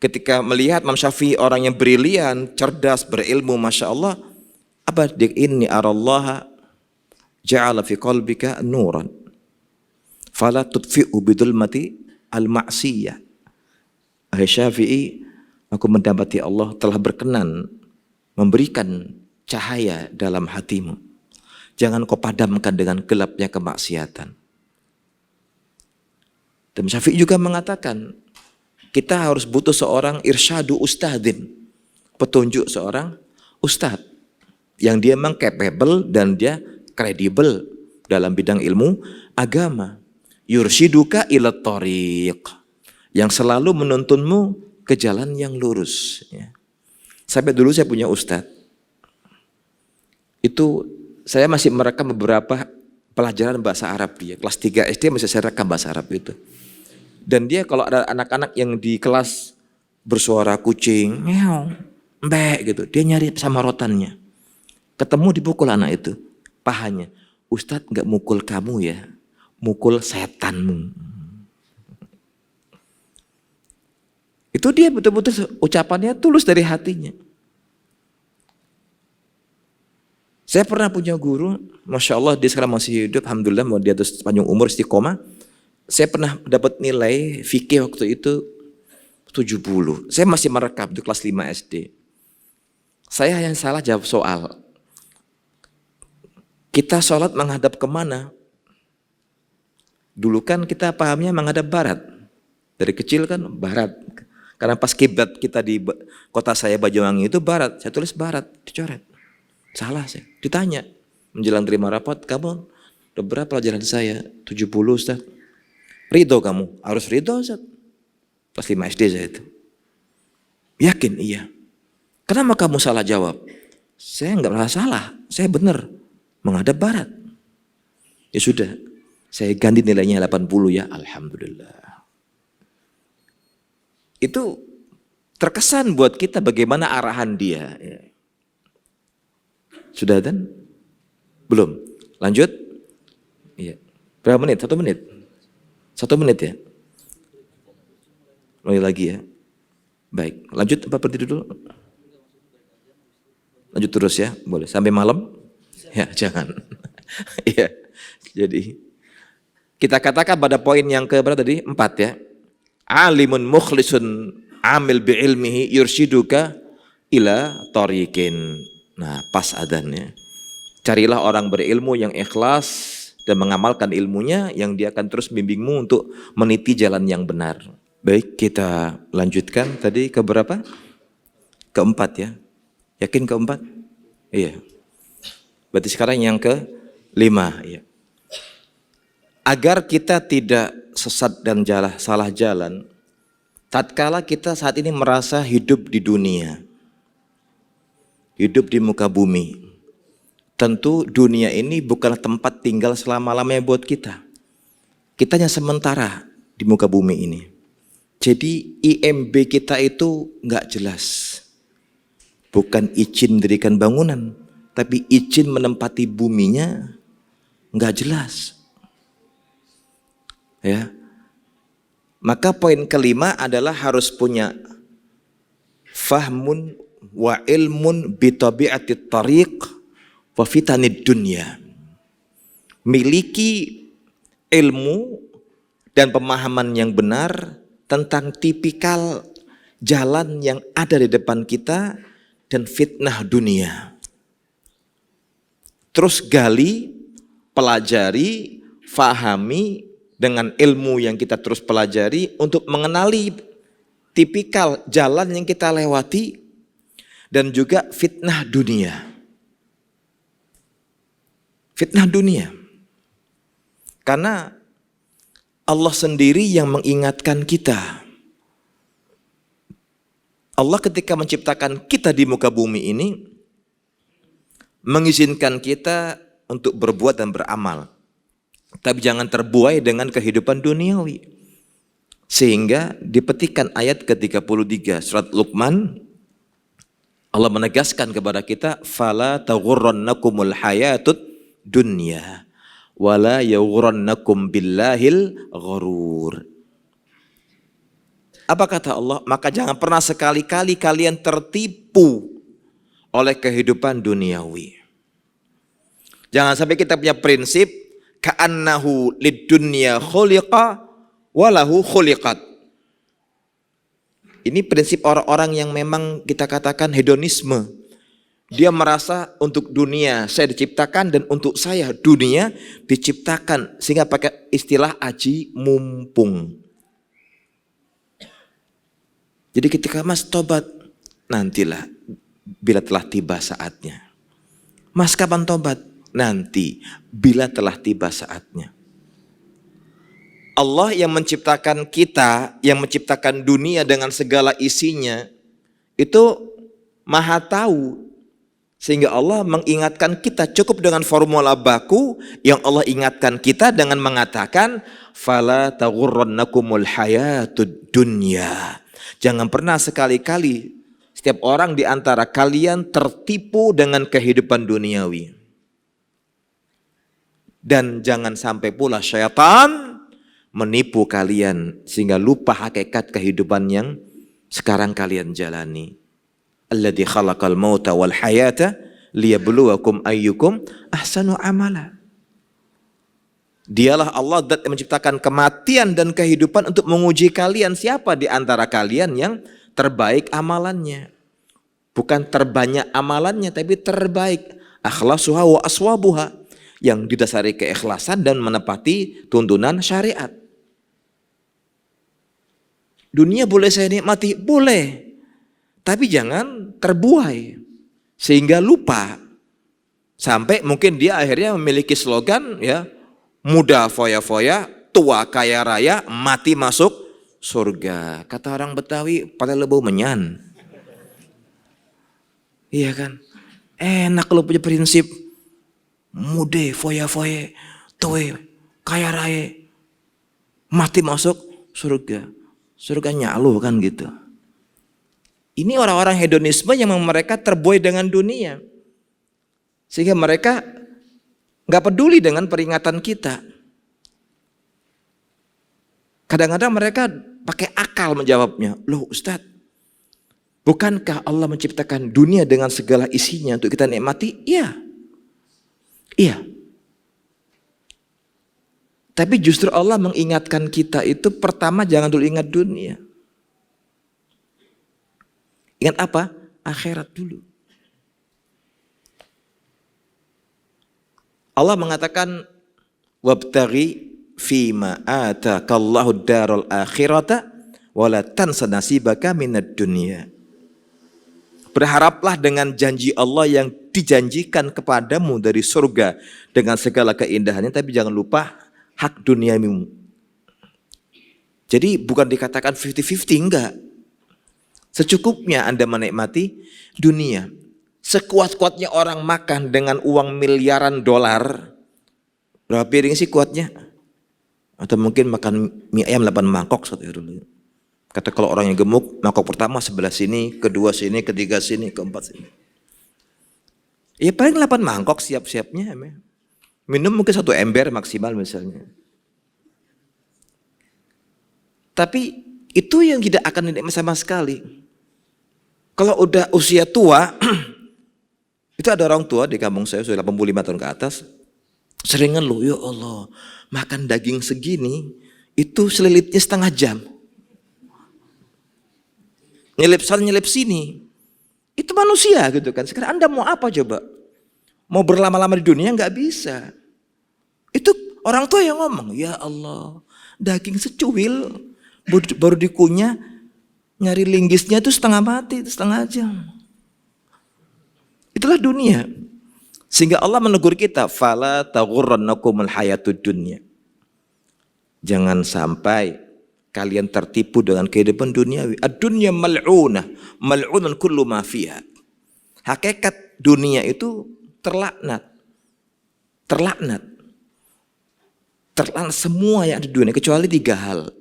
ketika melihat Imam Syafi'i orang yang brilian, cerdas, berilmu, masya Allah, apa dia inni arallaha ja'ala fi qalbika nuran fala tudfi'u bidulmati al-ma'siyah. Hai Syafi'i, aku mendapati Allah telah berkenan memberikan cahaya dalam hatimu. Jangan kau padamkan dengan gelapnya kemaksiatan. Dan Syafi'i juga mengatakan, kita harus butuh seorang irsyadu ustadzin, petunjuk seorang ustadz yang dia memang capable dan dia kredibel dalam bidang ilmu agama. Yursyiduka ila thariq, yang selalu menuntunmu ke jalan yang lurus ya. Sampai dulu saya punya ustadz, itu saya masih merekam beberapa pelajaran bahasa Arab dia. Kelas 3 SD masih saya rekam bahasa Arab itu. Dan dia kalau ada anak-anak yang di kelas bersuara kucing, meow, mbek gitu, dia nyari sama rotannya. Ketemu dipukul anak itu, pahanya. Ustadz nggak mukul kamu ya, mukul setanmu. Itu dia betul-betul ucapannya tulus dari hatinya. Saya pernah punya guru, masya Allah dia sekarang masih hidup, alhamdulillah mau dia terus panjang umur istiqomah. Saya pernah dapat nilai fikih waktu itu 70. Saya masih merekam di kelas 5 SD. Saya yang salah jawab soal. Kita sholat menghadap kemana? Dulu kan kita pahamnya menghadap barat. Dari kecil kan barat. Karena pas kiblat kita di kota saya Banyuwangi itu barat. Saya tulis barat, dicoret. Salah saya. Ditanya, menjelang terima rapot, kamu udah berapa pelajaran saya? 70 Ustaz. Ridho kamu? Harus ridho Ustaz. Pas 5 SD saya itu. Yakin? Iya. Kenapa kamu salah jawab? Saya enggak pernah salah. Saya benar. Menghadap barat. Ya sudah. Saya ganti nilainya 80 ya. Alhamdulillah. Itu terkesan buat kita bagaimana arahan dia. Sudah dan? Belum? Lanjut? Iya. Berapa menit? 1 menit? 1 menit ya? Mulai lagi ya? Baik. Lanjut apa berhenti dulu? Lanjut terus ya? Boleh. Sampai malam? Ya jangan. Iya. Jadi kita katakan pada poin yang ke berapa tadi? 4 ya. Alimun mukhlisun amil bi'ilmihi yursyiduka ila tariqin. Nah, pas adanya. Carilah orang berilmu yang ikhlas dan mengamalkan ilmunya, yang dia akan terus membimbingmu untuk meniti jalan yang benar. Baik, kita lanjutkan tadi ke berapa? Keempat ya. Yakin keempat? Iya. Berarti sekarang yang ke-5 ya. Agar kita tidak sesat dan salah jalan, tatkala kita saat ini merasa hidup di dunia, hidup di muka bumi, tentu dunia ini bukanlah tempat tinggal selama-lamanya buat kita. Kita hanya sementara di muka bumi ini. Jadi IMB kita itu nggak jelas. Bukan izin mendirikan bangunan, tapi izin menempati buminya nggak jelas. Ya, Maka poin kelima adalah harus punya fahmun wa ilmun bitabi'atit tariq wa fitanid dunya. Miliki ilmu dan pemahaman yang benar tentang tipikal jalan yang ada di depan kita dan fitnah dunia. Terus gali, pelajari, fahami dengan ilmu yang kita terus pelajari untuk mengenali tipikal jalan yang kita lewati dan juga fitnah dunia. Fitnah dunia. Karena Allah sendiri yang mengingatkan kita. Allah ketika menciptakan kita di muka bumi ini mengizinkan kita untuk berbuat dan beramal. Tapi jangan terbuai dengan kehidupan duniawi. Sehingga dipetikkan ayat ke-33 surat Luqman, Allah menegaskan kepada kita, fala taghurrannakumul hayatud dunya wala yaghurrannakum billahil ghurur. Apa kata Allah? Maka jangan pernah sekali-kali kalian tertipu oleh kehidupan duniawi. Jangan sampai kita punya prinsip ka'annahu lid-dunya khuliqa walahu khuliqat. Ini prinsip orang-orang yang memang kita katakan hedonisme. Dia merasa untuk dunia saya diciptakan dan untuk saya dunia diciptakan. Sehingga pakai istilah aji mumpung. Jadi ketika Mas tobat, nantilah bila telah tiba saatnya. Mas kapan tobat? Nanti bila telah tiba saatnya. Allah yang menciptakan kita, yang menciptakan dunia dengan segala isinya, itu maha tahu. Sehingga Allah mengingatkan kita cukup dengan formula baku yang Allah ingatkan kita dengan mengatakan, fala taghurrannakumul hayatud dunya. Jangan pernah sekali-kali setiap orang di antara kalian tertipu dengan kehidupan duniawi. Dan jangan sampai pula syaitan menipu kalian sehingga lupa hakikat kehidupan yang sekarang kalian jalani. Alladzi khalaqal mauta wal hayata liyabluwakum ayyukum ahsanu amala. Dialah Allah yang menciptakan kematian dan kehidupan untuk menguji kalian siapa di antara kalian yang terbaik amalannya. Bukan terbanyak amalannya tapi terbaik. Akhlasuha wa aswabuha. Yang didasari keikhlasan dan menepati tuntunan syariat. Dunia boleh saya nikmati? Boleh. Tapi jangan terbuai. Sehingga lupa. Sampai mungkin dia akhirnya memiliki slogan, ya, muda foya-foya, tua kaya raya, mati masuk surga. Kata orang Betawi, pada lebau menyan. Iya kan? Enak kalau punya prinsip. Mude, foya-foya, tua, kaya raya, mati masuk surga. Surga nyalu kan gitu. Ini orang-orang hedonisme yang mereka terbuai dengan dunia. Sehingga mereka gak peduli dengan peringatan kita. Kadang-kadang mereka pakai akal menjawabnya. Loh Ustadz, bukankah Allah menciptakan dunia dengan segala isinya untuk kita nikmati? Iya. Iya. Tapi justru Allah mengingatkan kita itu pertama jangan dulu ingat dunia. Ingat apa? Akhirat dulu. Allah mengatakan wabtaghi fima atakallahu darul akhirata wala tansa nasibaka minad dunya. Berharaplah dengan janji Allah yang dijanjikan kepadamu dari surga dengan segala keindahannya, tapi jangan lupa hak duniamu. Jadi bukan dikatakan 50-50, enggak. Secukupnya Anda menikmati dunia. Sekuat-kuatnya orang makan dengan uang miliaran dolar, berapa piring sih kuatnya? Atau mungkin makan mie ayam 8 mangkok satu dulu. Kata kalau orang yang gemuk, mangkok pertama sebelah sini, kedua sini, ketiga sini, keempat sini. Ya paling 8 mangkok siap-siapnya. Minum mungkin 1 ember maksimal misalnya. Tapi itu yang tidak akan dinikmati sama sekali. Kalau udah usia tua, itu ada orang tua di kampung saya sudah 85 tahun ke atas, sering ngeluh, ya Allah, makan daging segini, itu selilitnya setengah jam. Nyelip sana nyelip sini. Itu manusia gitu kan. Sekarang Anda mau apa coba? Mau berlama-lama di dunia nggak bisa. Itu orang tua yang ngomong, ya Allah, daging secuil baru dikunyah, nyari linggisnya itu setengah mati, setengah jam. Itulah dunia. Sehingga Allah menegur kita, fala taghurrannakumul hayatud dunya. Jangan sampai kalian tertipu dengan kehidupan duniawi. Ad-dunya mal'unah, mal'unun kullu ma fiha. Hakikat dunia itu terlaknat. Terlaknat. Terlaknat semua yang ada di dunia kecuali 3 hal.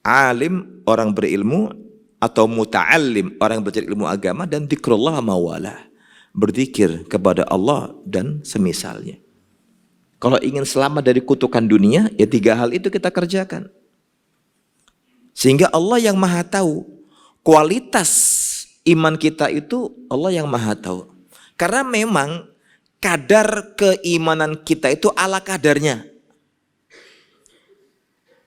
Alim, orang berilmu, atau muta'allim, orang belajar ilmu agama, dan dzikrullah mawalah, berzikir kepada Allah dan semisalnya. Kalau ingin selamat dari kutukan dunia, ya 3 hal itu kita kerjakan. Sehingga Allah yang maha tahu kualitas iman kita itu, Allah yang maha tahu. Karena memang kadar keimanan kita itu ala kadarnya.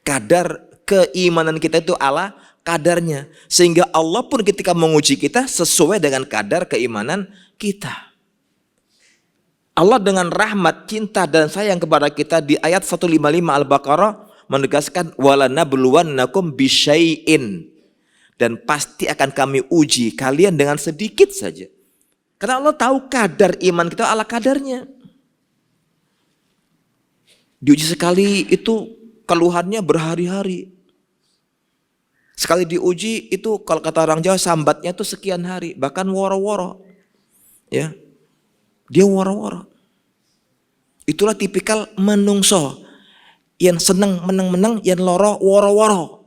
Kadar keimanan kita itu ala kadarnya. Sehingga Allah pun ketika menguji kita sesuai dengan kadar keimanan kita. Allah dengan rahmat, cinta dan sayang kepada kita di ayat 155 Al-Baqarah menegaskan walanabluwannakum bisyai'in, dan pasti akan kami uji kalian dengan sedikit saja. Karena Allah tahu kadar iman kita ala kadarnya. Diuji sekali itu keluhannya berhari-hari. Sekali diuji itu kalau kata orang Jawa sambatnya itu sekian hari, bahkan woro-woro. Ya. Dia woro-woro. Itulah tipikal menungso yang seneng meneng-meneng, yang loro woro-woro.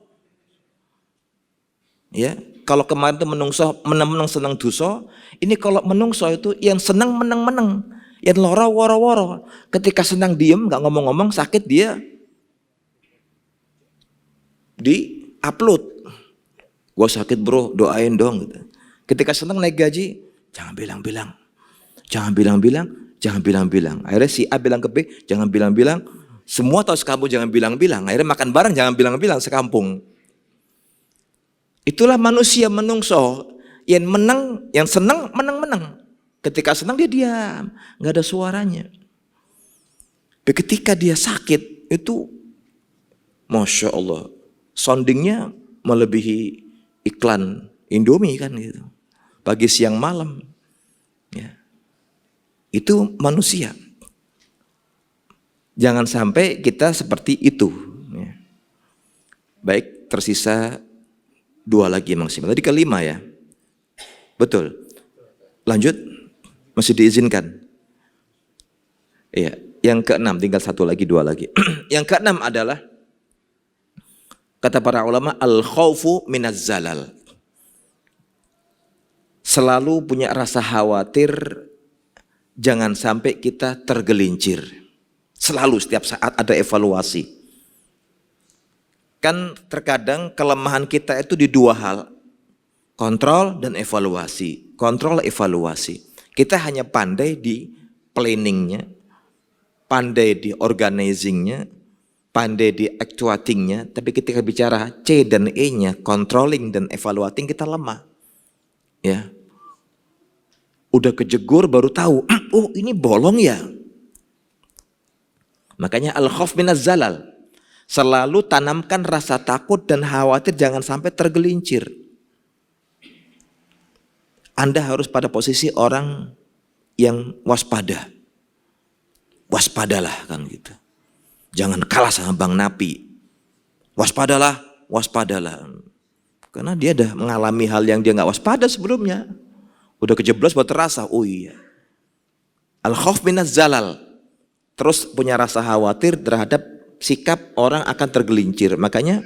Ya, kalau kemarin itu menungso meneng-meneng seneng dosa, ini kalau menungso itu yang seneng meneng-meneng, yang loro woro-woro. Ketika senang diem nggak ngomong-ngomong, sakit dia di upload. Gua sakit bro, doain dong gitu. Ketika senang naik gaji, jangan bilang-bilang. Jangan bilang-bilang, jangan bilang-bilang. Akhirnya si A bilang ke B, jangan bilang-bilang. Semua tahu sekampung jangan bilang-bilang. Akhirnya makan bareng jangan bilang-bilang sekampung. Itulah manusia menungso yang menang, yang senang menang-menang. Ketika senang dia diam, nggak ada suaranya. Ketika dia sakit itu, masya Allah, soundingnya melebihi iklan Indomie kan gitu. Pagi siang malam. Ya. Itu manusia. Jangan sampai kita seperti itu. Ya. Baik, tersisa 2 lagi maksimal. Tadi kelima ya. Betul. Lanjut. Masih diizinkan. Iya. Yang keenam, tinggal 1 lagi, 2 lagi. Yang keenam adalah kata para ulama, al-khawfu minaz zalal. Selalu punya rasa khawatir jangan sampai kita tergelincir. Selalu setiap saat ada evaluasi. Kan terkadang kelemahan kita itu di 2 hal. Kontrol dan evaluasi. Kontrol, evaluasi. Kita hanya pandai di planningnya, pandai di organizingnya, pandai di actuatingnya, tapi ketika bicara C dan E-nya, controlling dan evaluating, kita lemah. Ya, udah kejegur baru tahu, oh ini bolong ya. Makanya al-khauf minaz zalal, selalu tanamkan rasa takut dan khawatir jangan sampai tergelincir. Anda harus pada posisi orang yang waspada. Waspadalah kan gitu. Jangan kalah sama Bang Napi. Waspadalah, waspadalah. Karena dia dah mengalami hal yang dia nggak waspada sebelumnya. Udah kejeblos baru terasa, oh iya. Al-khauf minaz zalal. Terus punya rasa khawatir terhadap sikap orang akan tergelincir. Makanya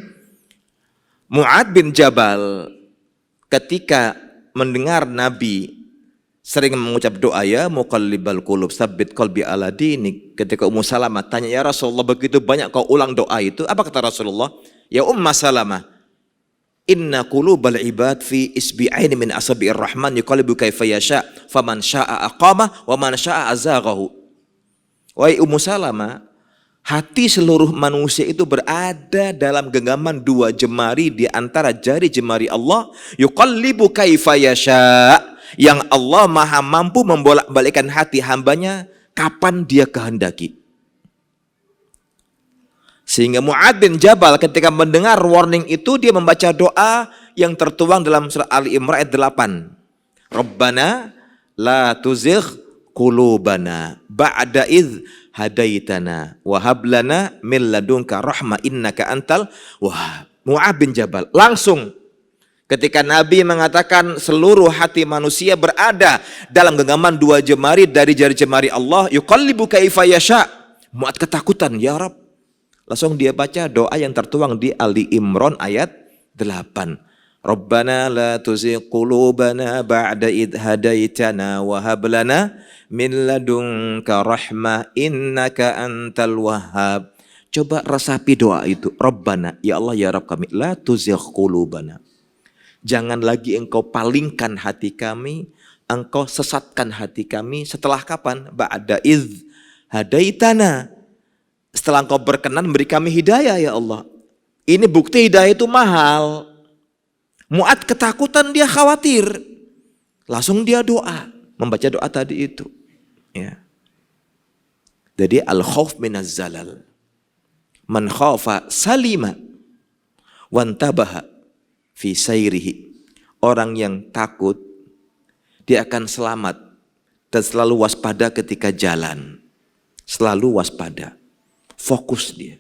Mu'ad bin Jabal ketika mendengar Nabi sering mengucap doa, ya muqallibal qulub tsabbit qalbi ala dinik. Ketika Ummu Salamah tanya, ya Rasulullah, begitu banyak kau ulang doa itu, apa kata Rasulullah? Ya Ummu Salamah, inna qulubal ibad fi isbi'aini min asabi'ir rahman yuqallibu kaifa yasha faman syaa aqama wa man syaa azaghahu. Wahai Ummu Salamah, hati seluruh manusia itu berada dalam genggaman dua jemari di antara jari jemari Allah. Yuqallibu kaifa yasha, yang Allah maha mampu membolak-balikkan hati hambanya kapan dia kehendaki. Sehingga Mu'adz bin Jabal ketika mendengar warning itu, dia membaca doa yang tertuang dalam surah Ali Imran ayat 8. Rabbana la tuzigh qulubana ba'da idh hadaitana wa hab lana min ladunka rahmah innaka antal wahhab. Mu'adz bin Jabal langsung ketika Nabi mengatakan seluruh hati manusia berada dalam genggaman dua jemari dari jari jemari Allah, yuqallibu kaifa yasha, Mu'adz ketakutan, ya Rabb. Langsung dia baca doa yang tertuang di Ali Imran ayat 8. Rabbana la tuzigh qulubana ba'da idh hadaitana wa hab lana min ladunka rahmah innaka antal wahhab. Coba resapi doa itu. Rabbana, ya Allah ya Rabb kami, la tuzigh qulubana. Jangan lagi engkau palingkan hati kami, engkau sesatkan hati kami. Setelah kapan? Ba'da idh hadaitana. Setelah engkau berkenan beri kami hidayah, ya Allah. Ini bukti hidayah itu mahal. Mu'adz ketakutan, dia khawatir. Langsung dia doa, membaca doa tadi itu. Ya. Jadi al-khauf minaz zalal. Man khafa salima wantabaha fi sayrihi. Orang yang takut, dia akan selamat dan selalu waspada ketika jalan. Selalu waspada. Fokus dia.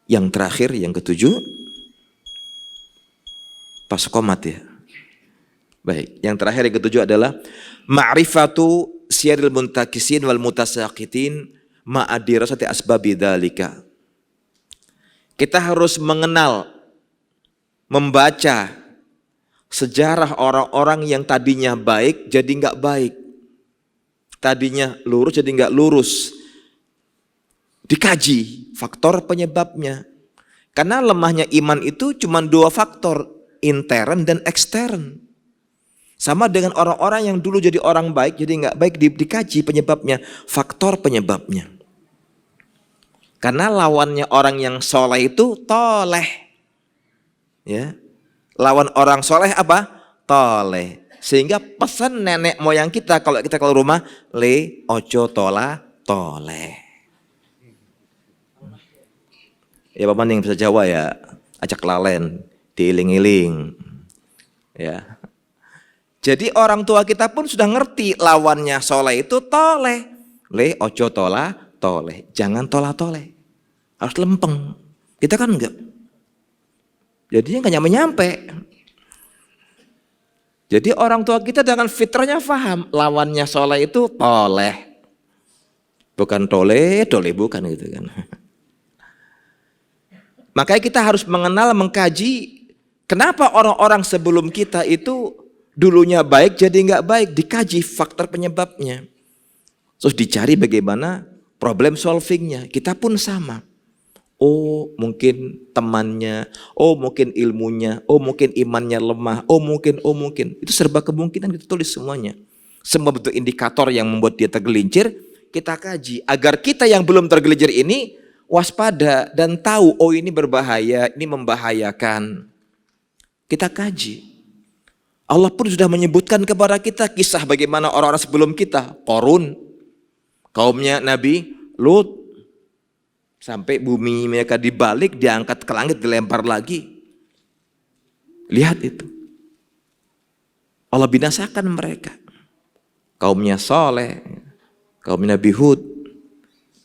Yang terakhir, yang ketujuh, pas komat ya. Baik, yang terakhir yang ketujuh adalah ma'rifatu siyaril muntakisin wal mutasaqitin ma'adirasati asbabi dzalika. Kita harus mengenal, membaca sejarah orang-orang yang tadinya baik jadi nggak baik, tadinya lurus jadi nggak lurus. Dikaji faktor penyebabnya. Karena lemahnya iman itu cuma dua faktor, intern dan ekstern. Sama dengan orang-orang yang dulu jadi orang baik jadi nggak baik, dikaji penyebabnya, faktor penyebabnya. Karena lawannya orang yang soleh itu toleh. Ya. Lawan orang soleh apa? Toleh. Sehingga pesan nenek moyang kita kalau kita keluar rumah, le ojo tola toleh. Ya paman yang bisa Jawa ya, ajak lalen, diiling-iling. Ya. Jadi orang tua kita pun sudah ngerti lawannya soleh itu toleh. Le ojo tola toleh, jangan tola toleh. Harus lempeng. Kita kan enggak. Jadinya enggak nyampe-nyampe. Jadi orang tua kita dengan fitrahnya paham lawannya soleh itu toleh. Bukan toleh bukan gitu kan. Makanya kita harus mengenal, mengkaji kenapa orang-orang sebelum kita itu dulunya baik jadi nggak baik, dikaji faktor penyebabnya. Terus dicari bagaimana problem solvingnya. Kita pun sama. Oh mungkin temannya, oh mungkin ilmunya, oh mungkin imannya lemah, oh mungkin. Itu serba kemungkinan kita tulis semuanya. Semua bentuk indikator yang membuat dia tergelincir, kita kaji. Agar kita yang belum tergelincir ini waspada dan tahu, oh ini berbahaya, ini membahayakan. Kita kaji. Allah pun sudah menyebutkan kepada kita kisah bagaimana orang-orang sebelum kita. Qarun, kaumnya Nabi Lut. Sampai bumi mereka dibalik, diangkat ke langit, dilempar lagi. Lihat itu. Allah binasakan mereka. Kaumnya Saleh, kaum Nabi Hud,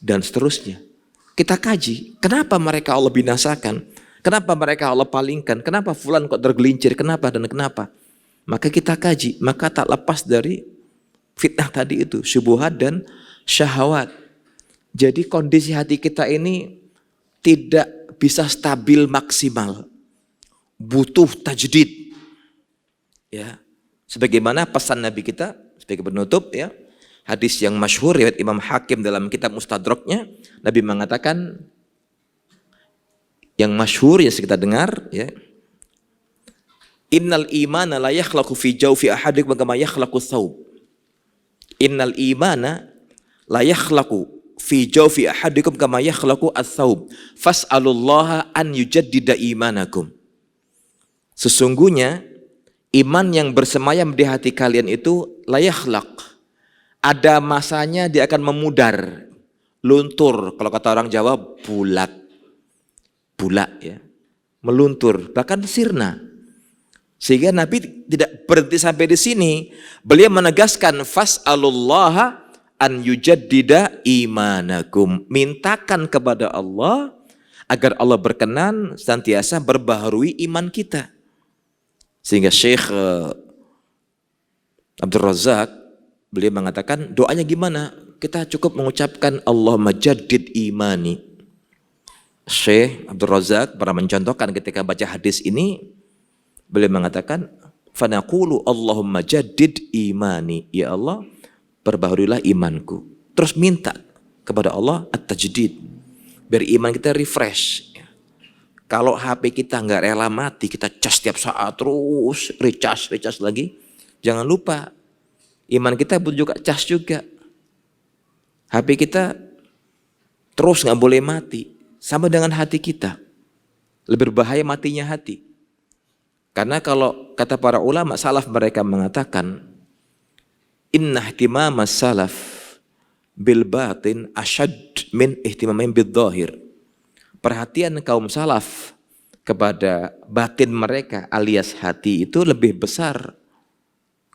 dan seterusnya. Kita kaji, kenapa mereka Allah binasakan? Kenapa mereka Allah palingkan? Kenapa fulan kok tergelincir? Kenapa dan kenapa? Maka kita kaji, maka tak lepas dari fitnah tadi itu, syubhat dan syahwat. Jadi kondisi hati kita ini tidak bisa stabil maksimal. Butuh tajdid. Ya. Sebagaimana pesan Nabi kita sebagai penutup ya, hadis yang masyhur riwayat Imam Hakim dalam kitab Mustadraknya, Nabi mengatakan yang masyhur yang kita dengar ya, innal imana la yakhlaqu fi jawfi ahadikum kama yakhlaqu thawb. Innal imana la yakhlaqu fi jawfi ahadikum kama yakhlaqu ats-thawb. Fas'alullaha an yujaddida imanakum. Sesungguhnya iman yang bersemayam di hati kalian itu la yakhlaq. Ada masanya dia akan memudar, luntur, kalau kata orang Jawa bulat. Bulak ya. Meluntur, bahkan sirna. Sehingga Nabi tidak berhenti sampai di sini. Beliau menegaskan fas'alullaha an yujaddida imanakum. Mintakan kepada Allah agar Allah berkenan senantiasa berbaharui iman kita. Sehingga Syekh Abdul Razak beliau mengatakan doanya gimana? Kita cukup mengucapkan Allahumma jaddid imani. Syekh Abdul Razak pernah mencontohkan ketika baca hadis ini, beliau mengatakan fanaqulu Allahumma jaddid imani, ya Allah perbaharuilah imanku. Terus minta kepada Allah at-tajdid, biar iman kita refresh. Kalau HP kita nggak rela mati, kita cas setiap saat terus recharge lagi, jangan lupa iman kita butuh juga cas juga. HP kita terus nggak boleh mati. Sama dengan hati kita, lebih berbahaya matinya hati. Karena kalau kata para ulama salaf, mereka mengatakan inna ihtimama salaf bil batin asyad min ihtimamihim bid dhahir. Perhatian kaum salaf kepada batin mereka alias hati itu lebih besar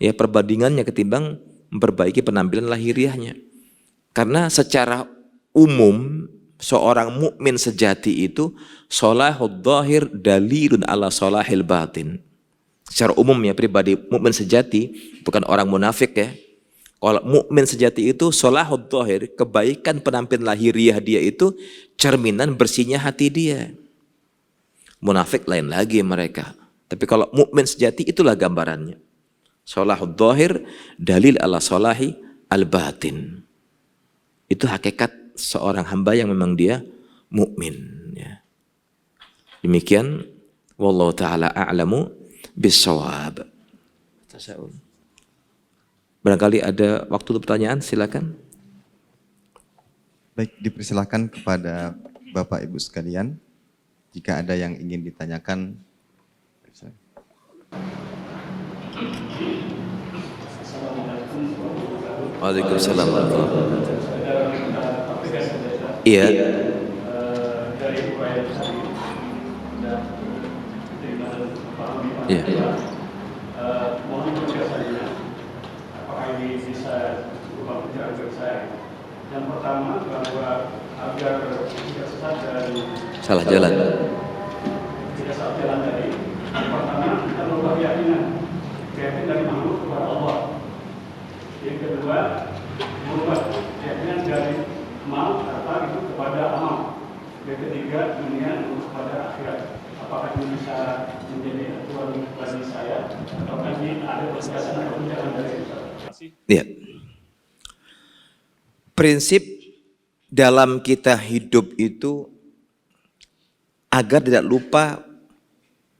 ya perbandingannya ketimbang memperbaiki penampilan lahiriahnya. Karena secara umum seorang mukmin sejati itu sholahud dhahir dalilun ala sholahil batin. Secara umum ya, pribadi mukmin sejati bukan orang munafik ya. Kalau mukmin sejati itu sholahud dhahir, kebaikan penampilan lahiriah dia itu cerminan bersihnya hati dia. Munafik lain lagi mereka. Tapi kalau mukmin sejati itulah gambarannya. Sholahud dhahir dalil ala sholahi al batin. Itu hakikat seorang hamba yang memang dia mukmin ya. Demikian wallahu taala a'lamu bis-shawab. Barangkali ada waktu untuk pertanyaan, silakan. Baik, dipersilakan kepada Bapak Ibu sekalian jika ada yang ingin ditanyakan. Waalaikumsalam warahmatullahi wabarakatuh. Iya. Iya. Mohon penjelasannya, apakah ini bisa berubah pikiran saya? Yang pertama bahwa agar tidak sesat dan Salah jalan. Tidak salah jalan tadi. Yang pertama kita berubah keyakinan dari makhluk kepada Allah. Yang kedua berubah keyakinan dari mal harta itu kepada amal. Yang ketiga dunia kepada akhirat. Apakah ini bisa menjadi aturan bagi saya? Apakah ini ada penegasan atau jangan dari saya? Iya. Prinsip dalam kita hidup itu agar tidak lupa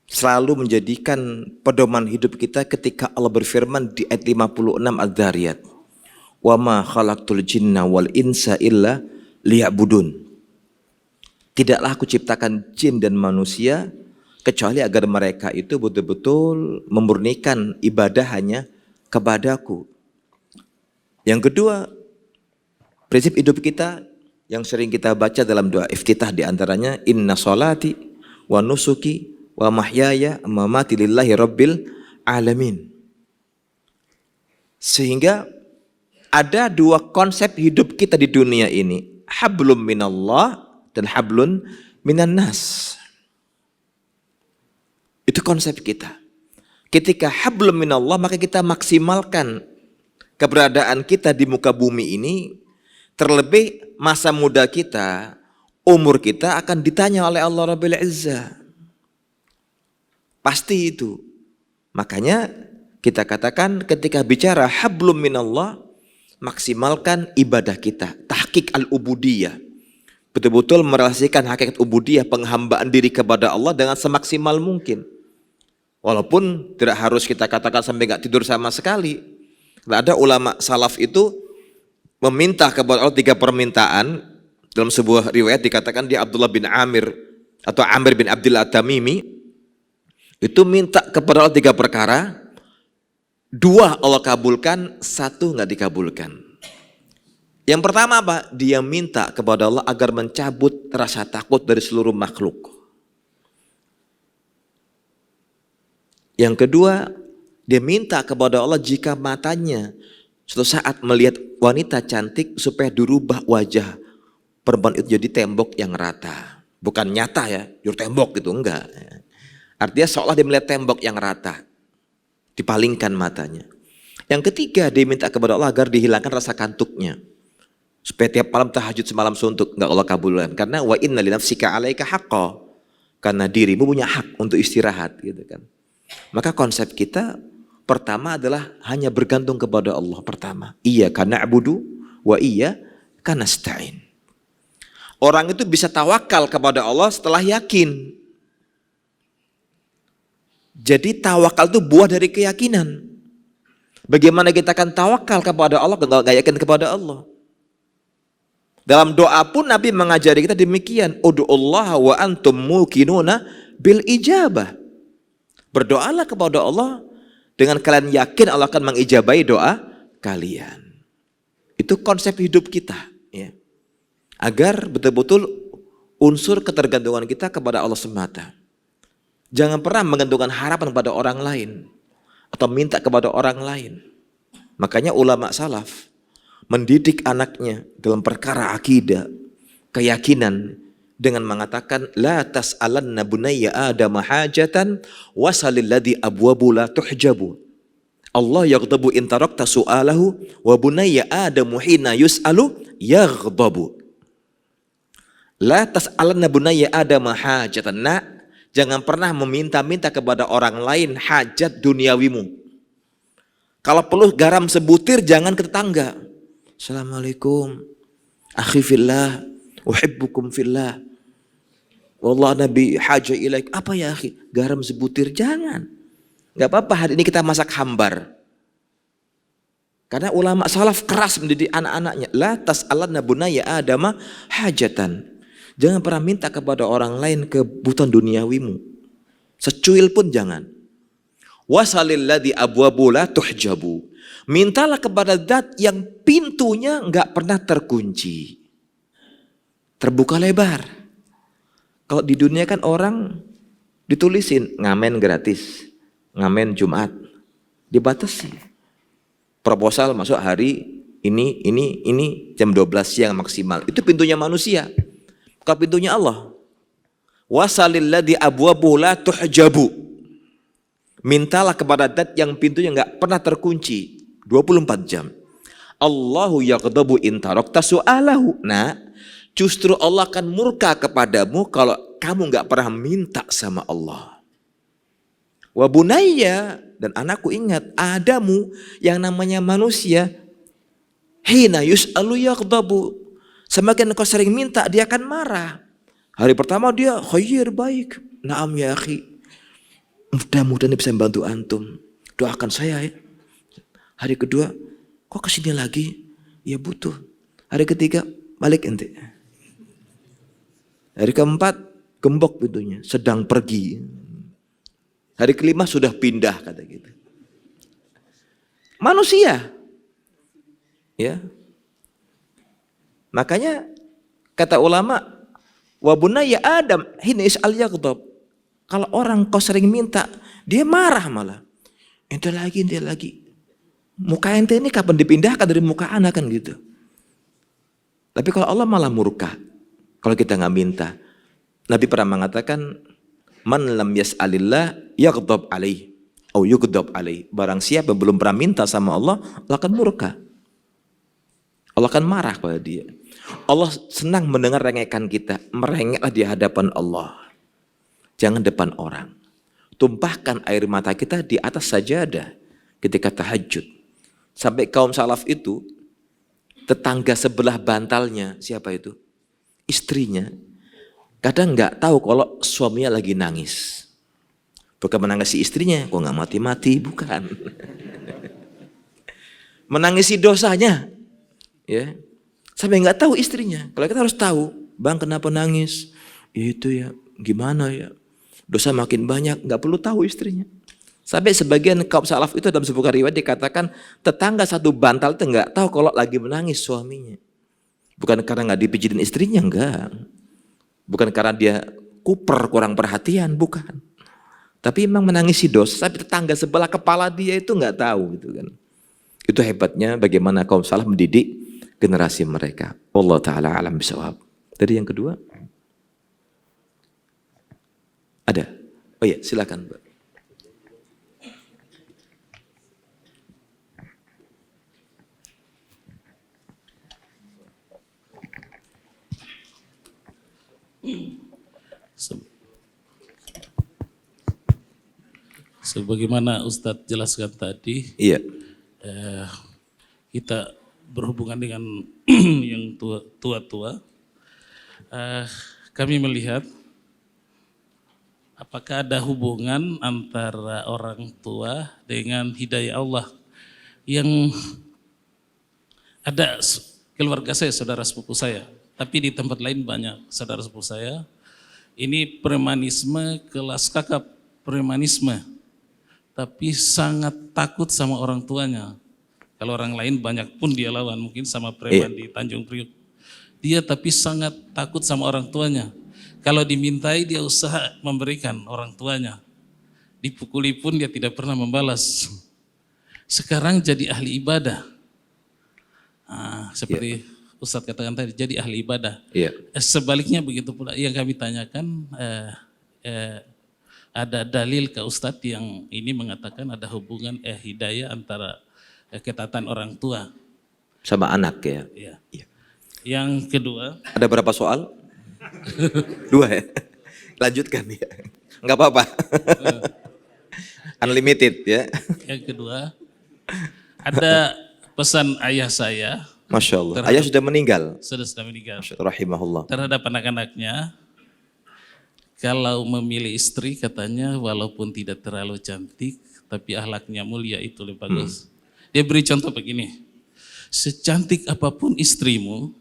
selalu menjadikan pedoman hidup kita ketika Allah berfirman di ayat 56 Adz-Dzariyat. Wa ma khalaqtul jinna wal insa illa liya'budun. Tidaklah aku ciptakan jin dan manusia kecuali agar mereka itu betul-betul memurnikan ibadah hanya kepadaku. Yang kedua, prinsip hidup kita yang sering kita baca dalam doa iftitah diantaranya inna sholati wa nusuki wa mahyaya wa mamati lillahi rabbil alamin. Sehingga ada dua konsep hidup kita di dunia ini, hablum minallah dan hablun minan nas. Itu konsep kita. Ketika hablum minallah, maka kita maksimalkan keberadaan kita di muka bumi ini. Terlebih masa muda kita, umur kita akan ditanya oleh Allah Rabbil Izzah. Pasti itu. Makanya Kita katakan ketika bicara hablum minallah, maksimalkan ibadah kita, tahqiq al-ubudiyah. Betul-betul merelasikan hakikat ubudiyah, penghambaan diri kepada Allah dengan semaksimal mungkin. Walaupun tidak harus kita katakan sampai gak tidur sama sekali. Ada ulama salaf itu meminta kepada Allah 3 permintaan. Dalam sebuah riwayat dikatakan dia Abdullah bin Amir atau Amir bin Abdillah Tamimi itu minta kepada Allah 3 perkara. 2 Allah kabulkan, 1 nggak dikabulkan. Yang pertama apa? Dia minta kepada Allah agar mencabut rasa takut dari seluruh makhluk. Yang kedua, dia minta kepada Allah jika matanya suatu saat melihat wanita cantik supaya dirubah wajah perempuan itu jadi tembok yang rata. Bukan nyata ya, jadi tembok gitu, enggak. Artinya seolah dia melihat tembok yang rata. Dipalingkan matanya. Yang ketiga, dia minta kepada Allah agar dihilangkan rasa kantuknya. Supaya tiap malam tahajud semalam suntuk, enggak Allah kabulkan. Karena wa inna li nafsika 'alaika haqqan. Karena dirimu punya hak untuk istirahat gitu kan. Maka konsep kita pertama adalah hanya bergantung kepada Allah pertama. Iyyaka na'budu wa iyyaka nasta'in. Orang itu bisa tawakal kepada Allah setelah yakin. Jadi tawakal itu buah dari keyakinan. Bagaimana kita akan tawakal kepada Allah kalau nggak yakin kepada Allah? Dalam doa pun Nabi mengajari kita demikian. Ud'ullaha wa antum muqinuna bil ijabah. Berdoalah kepada Allah dengan kalian yakin Allah akan mengijabahi doa kalian. Itu konsep hidup kita, ya. Agar betul-betul unsur ketergantungan kita kepada Allah semata. Jangan pernah menggantungkan harapan pada orang lain atau minta kepada orang lain. Makanya ulama salaf mendidik anaknya dalam perkara akidah, keyakinan dengan mengatakan la tas'alanna bunayya adama hajatan wasalil ladzi abwabu la tuhjabu. Allah yaghdabu in tarakta su'alahu wa bunayya adamu hina yus'alu yaghdabu. La tas'alanna bunayya adama hajatan. Nak, jangan pernah meminta-minta kepada orang lain hajat duniawimu. Kalau perlu garam sebutir jangan ke tetangga. Assalamualaikum, akhi fillah, uhibbukum fillah. Wallah Nabi haja ilaik. Apa ya akhi? Garam sebutir jangan. Gak apa-apa hari ini kita masak hambar. Karena ulama salaf keras mendidik anak-anaknya. La tas'alanna bunayya adama hajatan. Jangan pernah minta kepada orang lain kebutuhan duniawimu. Secuil pun jangan. Wasalil ladzi abwabu la tuhjabu. Mintalah kepada zat yang pintunya enggak pernah terkunci. Terbuka lebar. Kalau di dunia kan orang ditulisin ngamen gratis, ngamen Jumat, dibatasi. Proposal masuk hari ini jam 12 siang maksimal. Itu pintunya manusia. Kalau pintunya Allah. Wasalil ladzi abwabu la tuhjabu. Mintalah kepada zat yang pintunya enggak pernah terkunci 24 jam. Allahu yaghdabu in tarakta su'alahu. Nah, justru Allah akan murka kepadamu kalau kamu enggak pernah minta sama Allah. Wa bunayya, dan anakku ingat, Adamu yang namanya manusia, hina yus'alu yaghdabu. Semakin kau sering minta, dia akan marah. Hari pertama dia khair, baik. Naam ya akhi. Mudah-mudahan bisa membantu antum. Doakan saya ya. Hari kedua, kok kesini lagi? Ya butuh. Hari ketiga, balik ente. Hari keempat, gembok pintunya, sedang pergi. Hari kelima sudah pindah, kata gitu. Manusia. Ya. Makanya kata ulama, wa bunayya Adam hina is'al yaghdab. Kalau orang kau sering minta, dia marah malah. Ente lagi. Muka ente ini kapan dipindahkan dari muka anak kan gitu. Tapi kalau Allah malah murka kalau kita nggak minta. Nabi pernah mengatakan, man lam yas'alillah yaghdab alaih atau yughdab alaih. Barang siapa belum pernah minta sama Allah, Allah akan murka. Allah akan marah pada dia. Allah senang mendengar rengekan kita. Merengeklah di hadapan Allah. Jangan depan orang. Tumpahkan air mata kita di atas sajadah. ketika tahajud. Sampai kaum salaf itu, tetangga sebelah bantalnya, siapa itu? Istrinya. Kadang nggak tahu kalau suaminya lagi nangis. Bukan menangisi istrinya, kok nggak mati-mati, bukan. Menangisi dosanya, ya. Sampai nggak tahu istrinya. Kalau kita harus tahu, bang kenapa nangis? Itu ya, gimana ya? Dosa makin banyak, nggak perlu tahu istrinya. Sampai sebagian kaum salaf itu dalam sebuah riwayat dikatakan tetangga satu bantal itu nggak tahu kalau lagi menangis suaminya. Bukan karena nggak dipijitin istrinya, enggak. Bukan karena dia kuper, kurang perhatian, bukan. Tapi memang menangisi dosa, tapi tetangga sebelah kepala dia itu nggak tahu gitu kan. Itu hebatnya bagaimana kaum salaf mendidik generasi mereka. Allah Ta'ala alam bisawab. Tadi yang kedua? Ada? Oh iya, silakan Mbak. Sebagaimana Ustadz jelaskan tadi, Iya. Kita berhubungan dengan yang tua-tua. Kami melihat apakah ada hubungan antara orang tua dengan hidayah Allah. Yang ada keluarga saya, saudara sepupu saya, tapi di tempat lain banyak saudara sepupu saya. Ini premanisme kelas kakap premanisme, tapi sangat takut sama orang tuanya. Kalau orang lain banyak pun dia lawan, mungkin sama preman di Tanjung Priok. Dia tapi sangat takut sama orang tuanya. Kalau dimintai dia usaha memberikan orang tuanya. Dipukuli pun dia tidak pernah membalas. Sekarang jadi ahli ibadah. Seperti Ustadz katakan tadi, jadi ahli ibadah. Sebaliknya begitu pula yang kami tanyakan, ada dalil ke Ustadz yang ini mengatakan ada hubungan hidayah antara ketaatan orang tua Sama anak ya. Iya. Yang kedua, Ada berapa soal? 2 ya? Lanjutkan ya. Enggak apa-apa. Unlimited ya. yang kedua ada pesan ayah saya. Masya Allah. Ayah sudah meninggal. Sudah meninggal. Rahimahullah. Terhadap anak-anaknya, kalau memilih istri katanya walaupun tidak terlalu cantik, tapi akhlaknya mulia itu lebih bagus. Dia beri contoh begini, secantik apapun istrimu,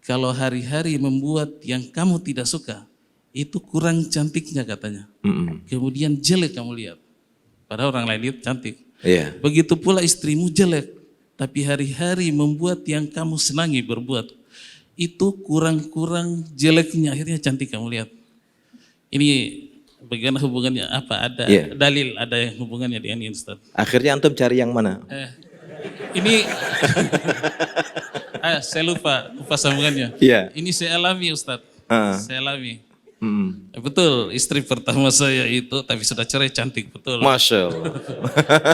kalau hari-hari membuat yang kamu tidak suka, itu kurang cantiknya katanya. Kemudian jelek kamu lihat, padahal orang lain lihat cantik. Begitu pula istrimu jelek, tapi hari-hari membuat yang kamu senangi berbuat, itu kurang-kurang jeleknya, akhirnya cantik kamu lihat. Ini bagaimana hubungannya? Apa ada dalil, ada yang hubungannya dengan ini Ustaz? Akhirnya antum cari yang mana? Ini saya lupa sambungannya. Ini saya alami Ustaz. Saya alami. Betul, istri pertama saya itu tapi sudah cerai, cantik betul. Masya Allah.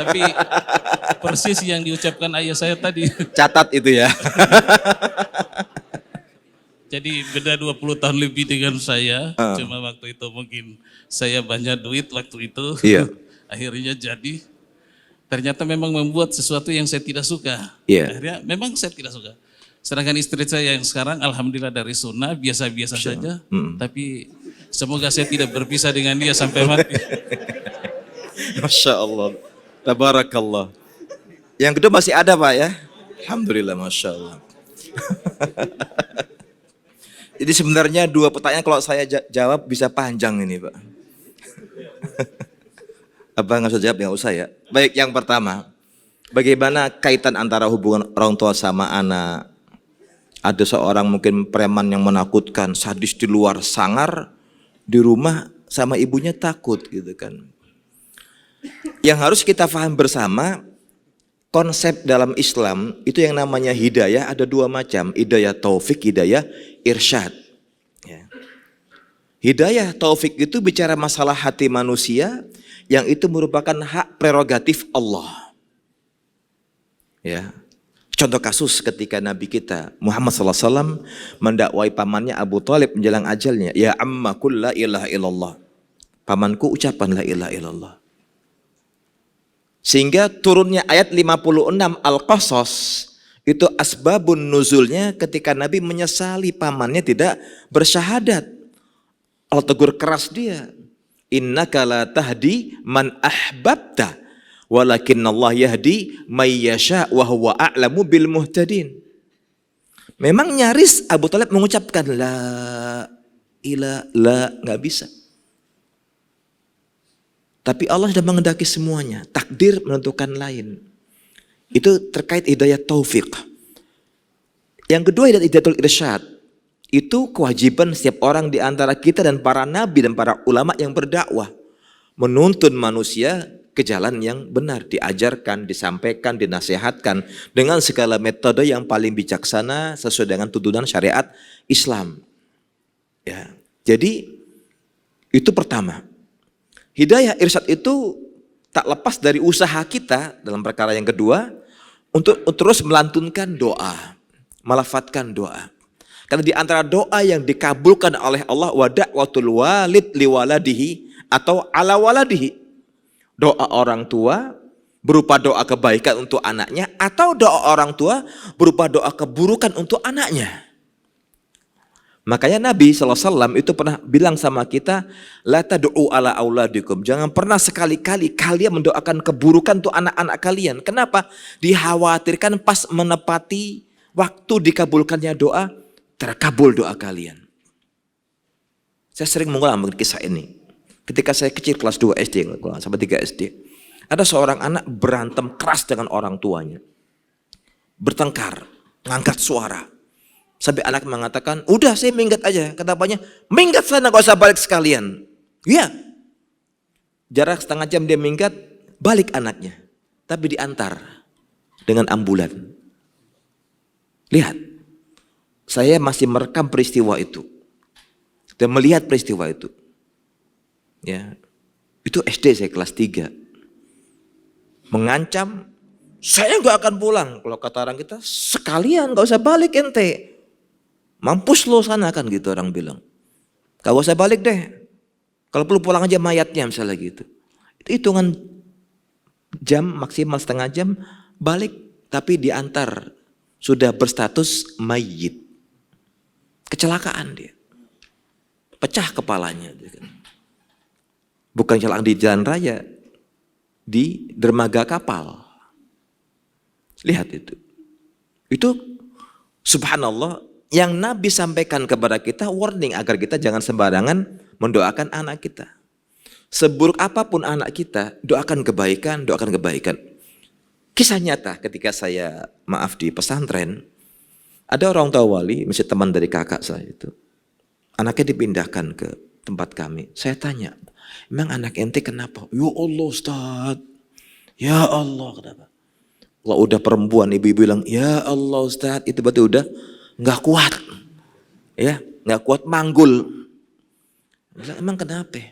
Tapi persis yang diucapkan ayah saya tadi. Catat itu ya. Jadi beda 20 tahun lebih dengan saya, cuma waktu itu mungkin saya banyak duit waktu itu, akhirnya jadi, ternyata memang membuat sesuatu yang saya tidak suka, akhirnya memang saya tidak suka. Sedangkan istri saya yang sekarang alhamdulillah dari sunnah, biasa-biasa saja, tapi semoga saya tidak berpisah dengan dia sampai mati. Masya Allah, tabarakallah. Yang kedua masih ada Pak ya? Alhamdulillah, Masya Allah. Jadi sebenarnya 2 pertanyaan kalau saya jawab bisa panjang ini Pak. Apa nggak usah jawab, nggak usah ya. Baik, yang pertama, bagaimana kaitan antara hubungan orang tua sama anak? Ada seorang mungkin preman yang menakutkan, sadis di luar, sangar, di rumah sama ibunya takut gitu kan. Yang harus kita paham bersama, konsep dalam Islam itu yang namanya hidayah ada 2 macam, hidayah taufik, hidayah irsyad. Hidayah taufik itu bicara masalah hati manusia yang itu merupakan hak prerogatif Allah. Contoh kasus ketika Nabi kita Muhammad SAW mendakwai pamannya Abu Thalib menjelang ajalnya, ya amma qul la ilaha illallah. Pamanku ucapan la ilaha illallah. Sehingga turunnya ayat 56 Al-Qasas itu asbabun nuzulnya ketika Nabi menyesali pamannya tidak bersyahadat. Allah tegur keras dia. Innaka la tahdi man ahbabta walakinallah yahdi may yasha wa huwa a'lamu bil muhtadin. Memang nyaris Abu Thalib mengucapkan la nggak bisa. Tapi Allah sudah mengendaki semuanya. Takdir menentukan lain. Itu terkait hidayah taufik. Yang kedua hidayatul irsyad. Itu kewajiban setiap orang di antara kita dan para nabi dan para ulama yang berdakwah. Menuntun manusia ke jalan yang benar. Diajarkan, disampaikan, dinasihatkan. Dengan segala metode yang paling bijaksana sesuai dengan tuntunan syariat Islam. Ya. Jadi itu pertama. Hidayah irsyad itu tak lepas dari usaha kita dalam perkara yang kedua untuk terus melantunkan doa, melafadzkan doa. Karena di antara doa yang dikabulkan oleh Allah wa da'watul walid liwaladihi atau ala waladihi. Doa orang tua berupa doa kebaikan untuk anaknya atau doa orang tua berupa doa keburukan untuk anaknya. Makanya Nabi SAW itu pernah bilang sama kita, la tad'u ala auladikum. Jangan pernah sekali-kali kalian mendoakan keburukan untuk anak-anak kalian. Kenapa? Dikhawatirkan pas menepati waktu dikabulkannya doa, terkabul doa kalian. Saya sering mengulang kisah ini. Ketika saya kecil kelas 2 SD, sampai 3 SD. Ada seorang anak berantem keras dengan orang tuanya. Bertengkar, ngangkat suara. Sampai anak mengatakan, udah saya minggat aja. Kata bapaknya, minggat sana gak usah balik sekalian. Iya. Jarak setengah jam dia minggat, balik anaknya. Tapi diantar dengan ambulan. Lihat, saya masih merekam peristiwa itu. Dan melihat peristiwa itu. Ya, itu SD saya kelas 3. Mengancam, saya gak akan pulang. Kalau kata orang kita, sekalian gak usah balik ente. Mampus lo sana kan gitu orang bilang. Gak usah balik deh. Kalau perlu pulang aja mayatnya misalnya gitu. Itu hitungan jam maksimal setengah jam balik. Tapi diantar sudah berstatus mayit. Kecelakaan dia. Pecah kepalanya. Bukan kecelakaan di jalan raya. Di dermaga kapal. Lihat itu. Itu subhanallah. Yang Nabi sampaikan kepada kita warning agar kita jangan sembarangan mendoakan anak kita. Seburuk apapun anak kita, doakan kebaikan, doakan kebaikan. Kisah nyata ketika saya di pesantren, ada orang tua wali, masih teman dari kakak saya itu. Anaknya dipindahkan ke tempat kami. Saya tanya, emang anak ente kenapa? Ya Allah Ustaz, ya Allah kenapa? Kalau udah perempuan, ibu-ibu bilang, ya Allah Ustaz, itu berarti udah nggak kuat, ya nggak kuat manggul. Bilang, emang kenapa?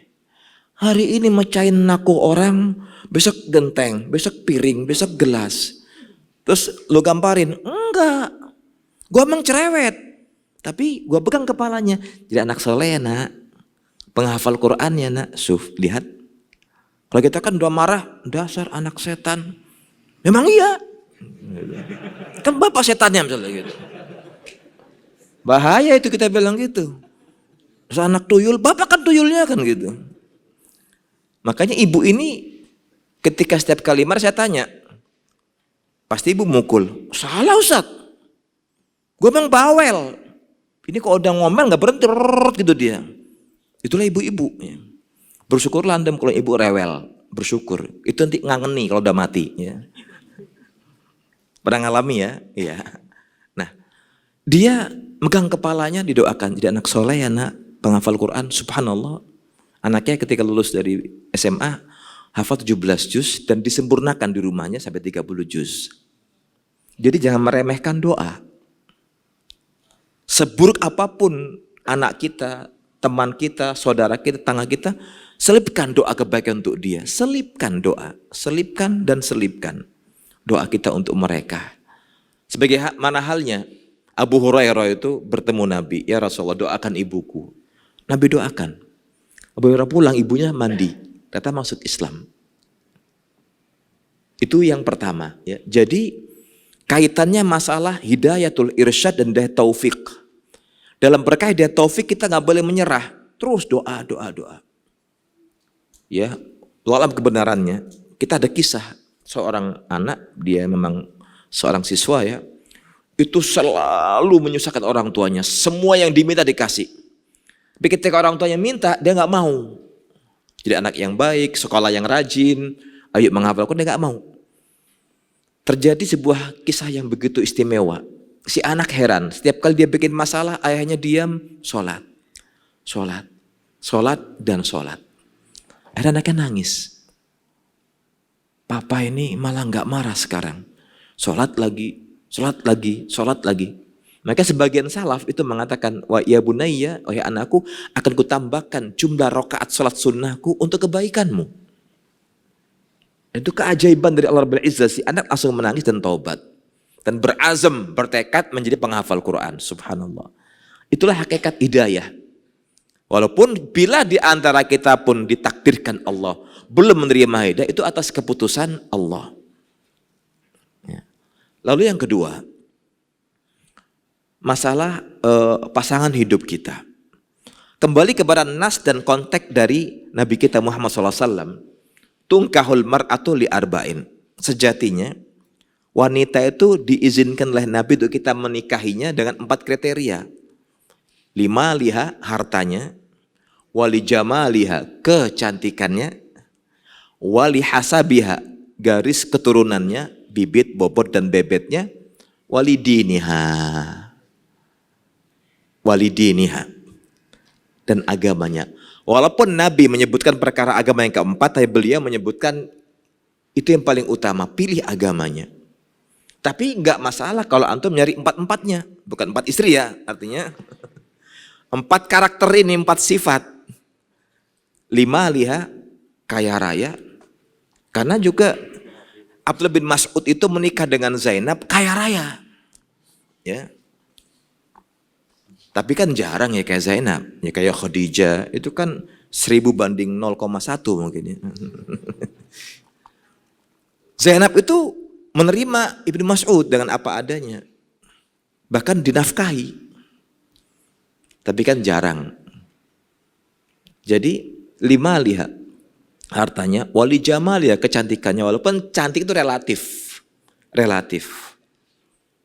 Hari ini mecahin naku orang, besok genteng, besok piring, besok gelas. Terus lo gamparin, enggak, gua emang cerewet, tapi gua pegang kepalanya. Jadi anak soleh ya nak, penghafal Quran ya nak. Lihat, kalau kita kan udah marah, dasar anak setan. Memang iya, kan bapak setannya misalnya gitu. Bahaya itu kita bilang gitu. Terus anak tuyul, bapak kan tuyulnya kan gitu. Makanya ibu ini ketika setiap kali marah saya tanya. Pasti ibu mukul. Salah Ustaz. Gue emang bawel. Ini kalau udah ngomel gak berhenti gitu dia. Itulah ibu-ibu. Bersyukurlah Anda kalau ibu rewel. Bersyukur. Itu nanti ngangeni kalau udah mati. Ya. Pernah ngalami ya? Iya. Nah, dia megang kepalanya didoakan. Jadi anak soleh ya nak, penghafal Quran, subhanallah. Anaknya ketika lulus dari SMA, hafal 17 juz dan disempurnakan di rumahnya sampai 30 juz. Jadi jangan meremehkan doa. Seburuk apapun anak kita, teman kita, saudara kita, tetangga kita, selipkan doa kebaikan untuk dia. Selipkan doa, selipkan dan selipkan doa kita untuk mereka. Sebagai mana halnya, Abu Hurairah itu bertemu Nabi, ya Rasulullah doakan ibuku. Nabi doakan. Abu Hurairah pulang, ibunya mandi, ternyata masuk Islam. Itu yang pertama. Ya. Jadi kaitannya masalah hidayatul irsyad dan hidayah taufik. Dalam berkah hidayah taufik kita nggak boleh menyerah. Terus doa. Ya, dalam kebenarannya kita ada kisah seorang anak, dia memang seorang siswa ya, itu selalu menyusahkan orang tuanya. Semua yang diminta dikasih. Tapi ketika orang tuanya minta, dia nggak mau. Jadi anak yang baik, sekolah yang rajin, ayo menghafal Quran, dia nggak mau. Terjadi sebuah kisah yang begitu istimewa. Si anak heran, setiap kali dia bikin masalah, ayahnya diam, sholat. Akhirnya anaknya nangis. Papa ini malah nggak marah sekarang. Sholat lagi. Maka sebagian salaf itu mengatakan, wa ya bunayya, wahai anakku, akan kutambahkan jumlah rakaat sholat sunnahku untuk kebaikanmu. Itu keajaiban dari Allah Rabbul Izzah. Si anak langsung menangis dan taubat. Dan berazam, bertekad menjadi penghafal Quran. Subhanallah. Itulah hakikat hidayah. Walaupun bila di antara kita pun ditakdirkan Allah belum menerima hidayah, itu atas keputusan Allah. Ya. Lalu yang kedua, masalah pasangan hidup kita. Kembali kepada nas dan konteks dari Nabi kita Muhammad SAW. Tungkahul mar'atu li arba'in. Sejatinya wanita itu diizinkan oleh Nabi untuk kita menikahinya dengan 4 kriteria. 5 liha hartanya, wali jamaliha kecantikannya, wali hasabiha garis keturunannya, bibit, bobot dan bebetnya, wali diniha dan agamanya. Walaupun Nabi menyebutkan perkara agama yang keempat, tapi beliau menyebutkan itu yang paling utama, pilih agamanya. Tapi enggak masalah kalau antum nyari 4-4-nya, bukan 4 istri ya, artinya 4 karakter ini, 4 sifat. 5 liha kaya raya, karena juga Abdullah bin Mas'ud itu menikah dengan Zainab kaya raya, ya. Tapi kan jarang ya kayak Zainab, ya kayak Khadijah itu kan 1000 banding 0,1 mungkin ya. Zainab itu menerima Ibnu Mas'ud dengan apa adanya, bahkan dinafkahi. Tapi kan jarang. Jadi 5 lihat hartanya, wali jamaliha kecantikannya, walaupun cantik itu relatif.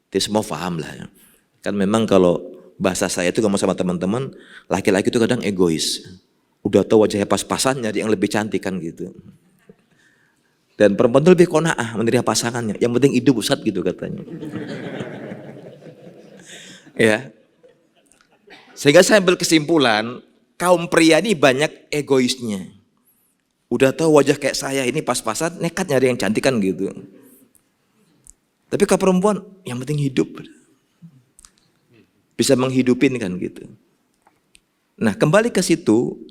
Itu semua paham lah ya. Kan memang kalau bahasa saya itu ngomong sama teman-teman, laki-laki itu kadang egois. Udah tahu wajahnya pas-pasan nyari yang lebih cantik kan gitu. Dan perempuan itu lebih qanaah menerima pasangannya. Yang penting hidup Ustaz gitu katanya. Ya. Sehingga saya ambil kesimpulan, kaum pria ini banyak egoisnya. Udah tahu wajah kayak saya ini pas-pasan, nekat nyari yang cantik kan gitu. Tapi kalau perempuan, yang penting hidup. Bisa menghidupin kan gitu. Nah kembali ke situ,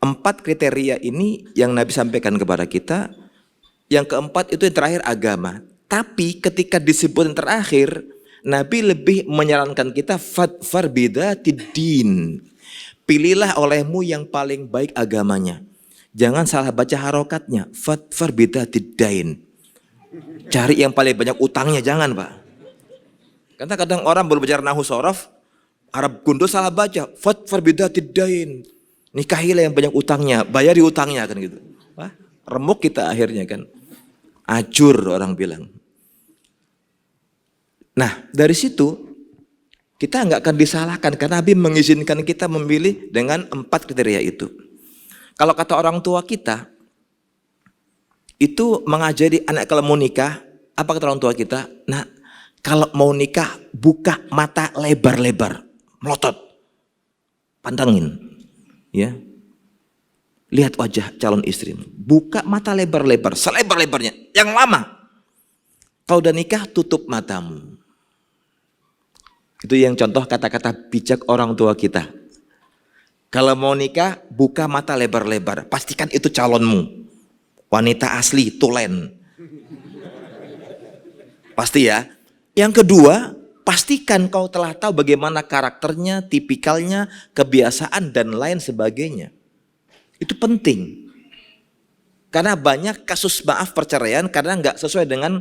4 kriteria ini yang Nabi sampaikan kepada kita. Yang keempat itu yang terakhir agama. Tapi ketika disebut yang terakhir, Nabi lebih menyarankan kita fadfar bidatid din. Pilihlah olehmu yang paling baik agamanya. Jangan salah baca harokatnya. Fadfar bidatid dain. Cari yang paling banyak utangnya, jangan Pak. Karena kadang orang baru belajar nahwu shorof, Arab gundul salah baca. Fadfar bidatid dain. Nikahilah yang banyak utangnya, bayari utangnya kan gitu. Wah, remuk kita akhirnya kan. Ajur orang bilang. Nah dari situ kita nggak akan disalahkan karena Nabi mengizinkan kita memilih dengan 4 kriteria itu. Kalau kata orang tua kita itu mengajari anak kalau mau nikah, apa kata orang tua kita? Nah kalau mau nikah buka mata lebar-lebar, melotot, pantangin, ya. Lihat wajah calon istri, buka mata lebar-lebar, selebar-lebarnya, yang lama. Kalau udah nikah tutup matamu. Itu yang contoh kata-kata bijak orang tua kita. Kalau mau nikah, buka mata lebar-lebar. Pastikan itu calonmu. Wanita asli, tulen. Pasti ya. Yang kedua, pastikan kau telah tahu bagaimana karakternya, tipikalnya, kebiasaan, dan lain sebagainya. Itu penting. Karena banyak kasus maaf perceraian karena nggak sesuai dengan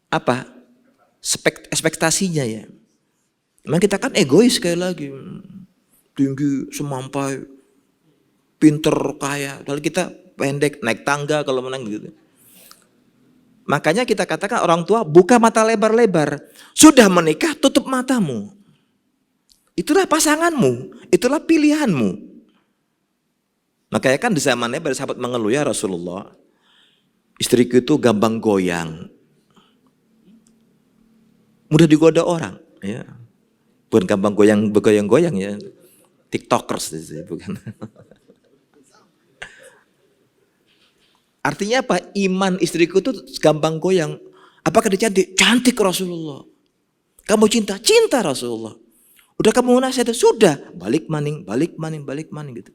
apa ekspektasinya ya. Memang kita kan egois sekali lagi, tinggi, semampai, pinter, kaya, lalu kita pendek, naik tangga kalau menang gitu. Makanya kita katakan orang tua buka mata lebar-lebar. Sudah menikah tutup matamu. Itulah pasanganmu, itulah pilihanmu. Makanya kan di zamannya pada sahabat mengeluh, ya Rasulullah, istriku itu gampang goyang, mudah digoda orang. Ya. Bukan gampang goyang-goyang ya, tiktokers bukan. Artinya apa? Iman istriku itu gampang goyang. Apakah dia cantik? Cantik Rasulullah. Kamu cinta? Cinta Rasulullah. Udah kamu nasihat? Sudah. Balik maning gitu.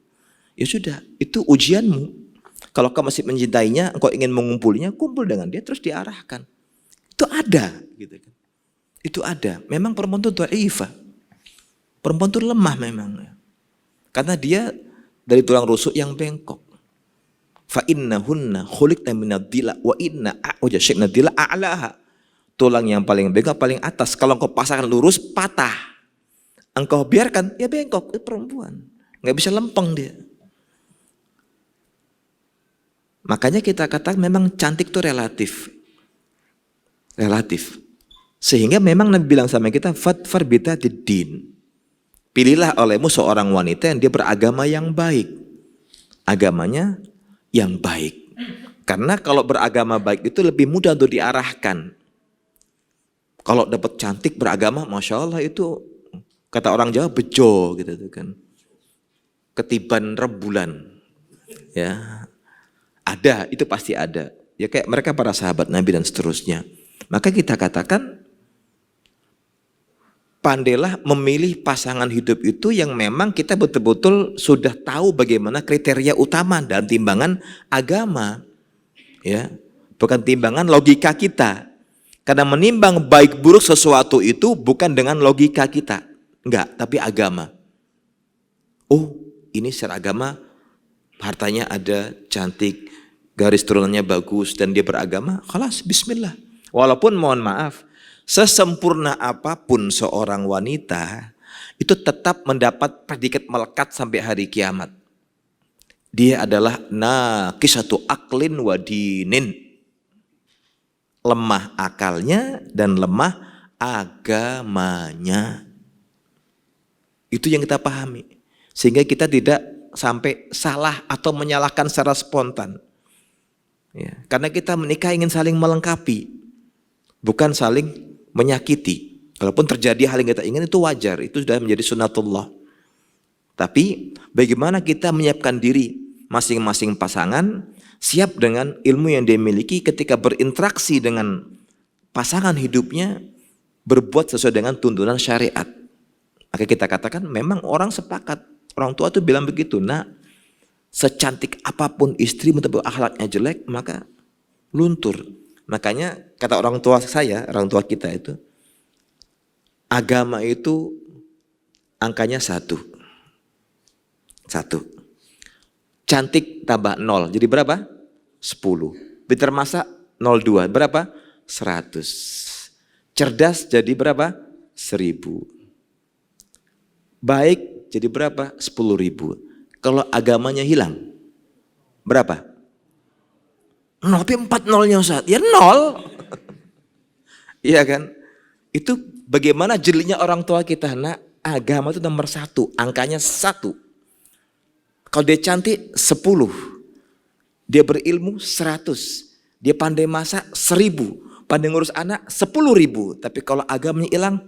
Ya sudah, itu ujianmu. Kalau kamu masih mencintainya, engkau ingin mengumpulinya, kumpul dengan dia terus diarahkan. Itu ada, gitu kan. Itu ada. Memang perempuan itu dhaifah. Perempuan itu lemah memang. Karena dia dari tulang rusuk yang bengkok. Fa innahunna khuliqna minad dila wa inna a'waja dila a'laha. Tulang yang paling bengkok paling atas. Kalau engkau pasangkan lurus patah. Engkau biarkan ya bengkok, itu perempuan. Enggak bisa lempeng dia. Makanya kita katakan memang cantik itu relatif. Relatif. Sehingga memang Nabi bilang sama kita fadfar bitatid din. Pilihlah olehmu seorang wanita yang dia beragama yang baik. Agamanya yang baik. Karena kalau beragama baik itu lebih mudah untuk diarahkan. Kalau dapat cantik beragama, Masya Allah itu kata orang Jawa bejo gitu kan. Ketiban rembulan. Ya, ada, itu pasti ada. Ya kayak mereka para sahabat Nabi dan seterusnya. Maka kita katakan pandailah memilih pasangan hidup itu yang memang kita betul-betul sudah tahu bagaimana kriteria utama dan timbangan agama. Ya, bukan timbangan logika kita. Karena menimbang baik buruk sesuatu itu bukan dengan logika kita. Enggak, tapi agama. Oh, ini secara agama hartanya ada, cantik, garis turunannya bagus dan dia beragama, khalas bismillah. Walaupun mohon maaf, sesempurna apapun seorang wanita, itu tetap mendapat predikat melekat sampai hari kiamat. Dia adalah naqisatu aqlin wa dinin. Lemah akalnya dan lemah agamanya. Itu yang kita pahami. Sehingga kita tidak sampai salah atau menyalahkan secara spontan. Ya, karena kita menikah ingin saling melengkapi, bukan saling menyakiti. Walaupun terjadi hal yang kita ingin itu wajar, itu sudah menjadi sunatullah. Tapi bagaimana kita menyiapkan diri masing-masing pasangan siap dengan ilmu yang dia miliki ketika berinteraksi dengan pasangan hidupnya berbuat sesuai dengan tuntunan syariat. Maka kita katakan memang orang sepakat, orang tua itu bilang begitu, nak, secantik apapun istri tapi akhlaknya jelek maka luntur. Makanya kata orang tua saya, orang tua kita itu, agama itu angkanya 1. Cantik tambah 0, jadi berapa? 10. Pintar masak 02, berapa? 100. Cerdas jadi berapa? 1000. Baik jadi berapa? 10.000. Kalau agamanya hilang, berapa? 0, tapi 4 nolnya Ustaz. Ya 0. Iya kan? Itu bagaimana jelinya orang tua kita. Nah, agama itu nomor 1, angkanya 1. Kalau dia cantik 10, dia berilmu 100, dia pandai masak 1000, pandai ngurus anak 10.000. Tapi kalau agamanya hilang,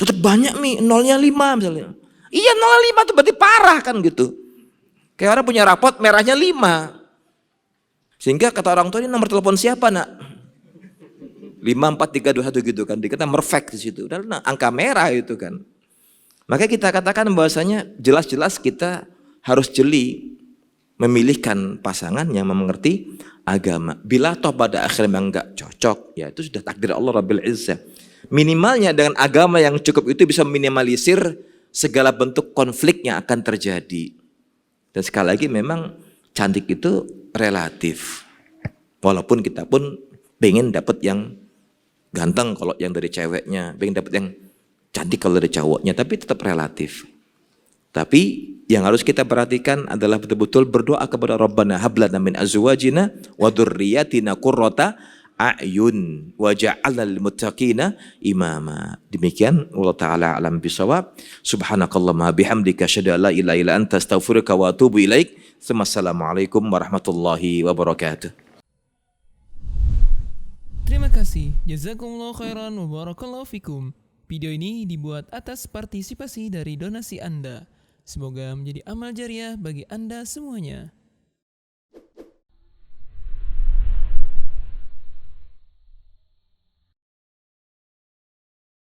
tetap banyak nih, nolnya 5 misalnya. Iya 0,5 itu berarti parah kan gitu. Kayak orang punya rapot merahnya 5. Sehingga kata orang tua, ini nomor telepon siapa nak? 54321 gitu kan. Dikata merfek di situ. Dan angka merah itu kan. Maka kita katakan bahwasanya jelas-jelas kita harus jeli memilihkan pasangan yang mengerti agama. Bila toh pada akhirnya enggak cocok, ya itu sudah takdir Allah Rabbil Izzah. Minimalnya dengan agama yang cukup itu bisa minimalisir segala bentuk konflik yang akan terjadi. Dan sekali lagi memang cantik itu relatif. Walaupun kita pun pengen dapat yang ganteng kalau yang dari ceweknya, pengen dapat yang cantik kalau dari cowoknya, tapi tetap relatif. Tapi yang harus kita perhatikan adalah betul-betul berdoa kepada Rabbana hablana min azwajina wa dzurriyyatina qurrata a'yun waj'alna lil muttaqina imama. Demikian Allah taala alam bisawab. Subhanakallahumma bihamdika asyhadu an la ilaha illa anta astaghfiruka wa atubu ilaik. Wassalamualaikum warahmatullahi wabarakatuh. Terima kasih. Jazakumullah khairan wa barakallahu fikum. Video ini dibuat atas partisipasi dari donasi Anda. Semoga menjadi amal jariah bagi Anda semuanya.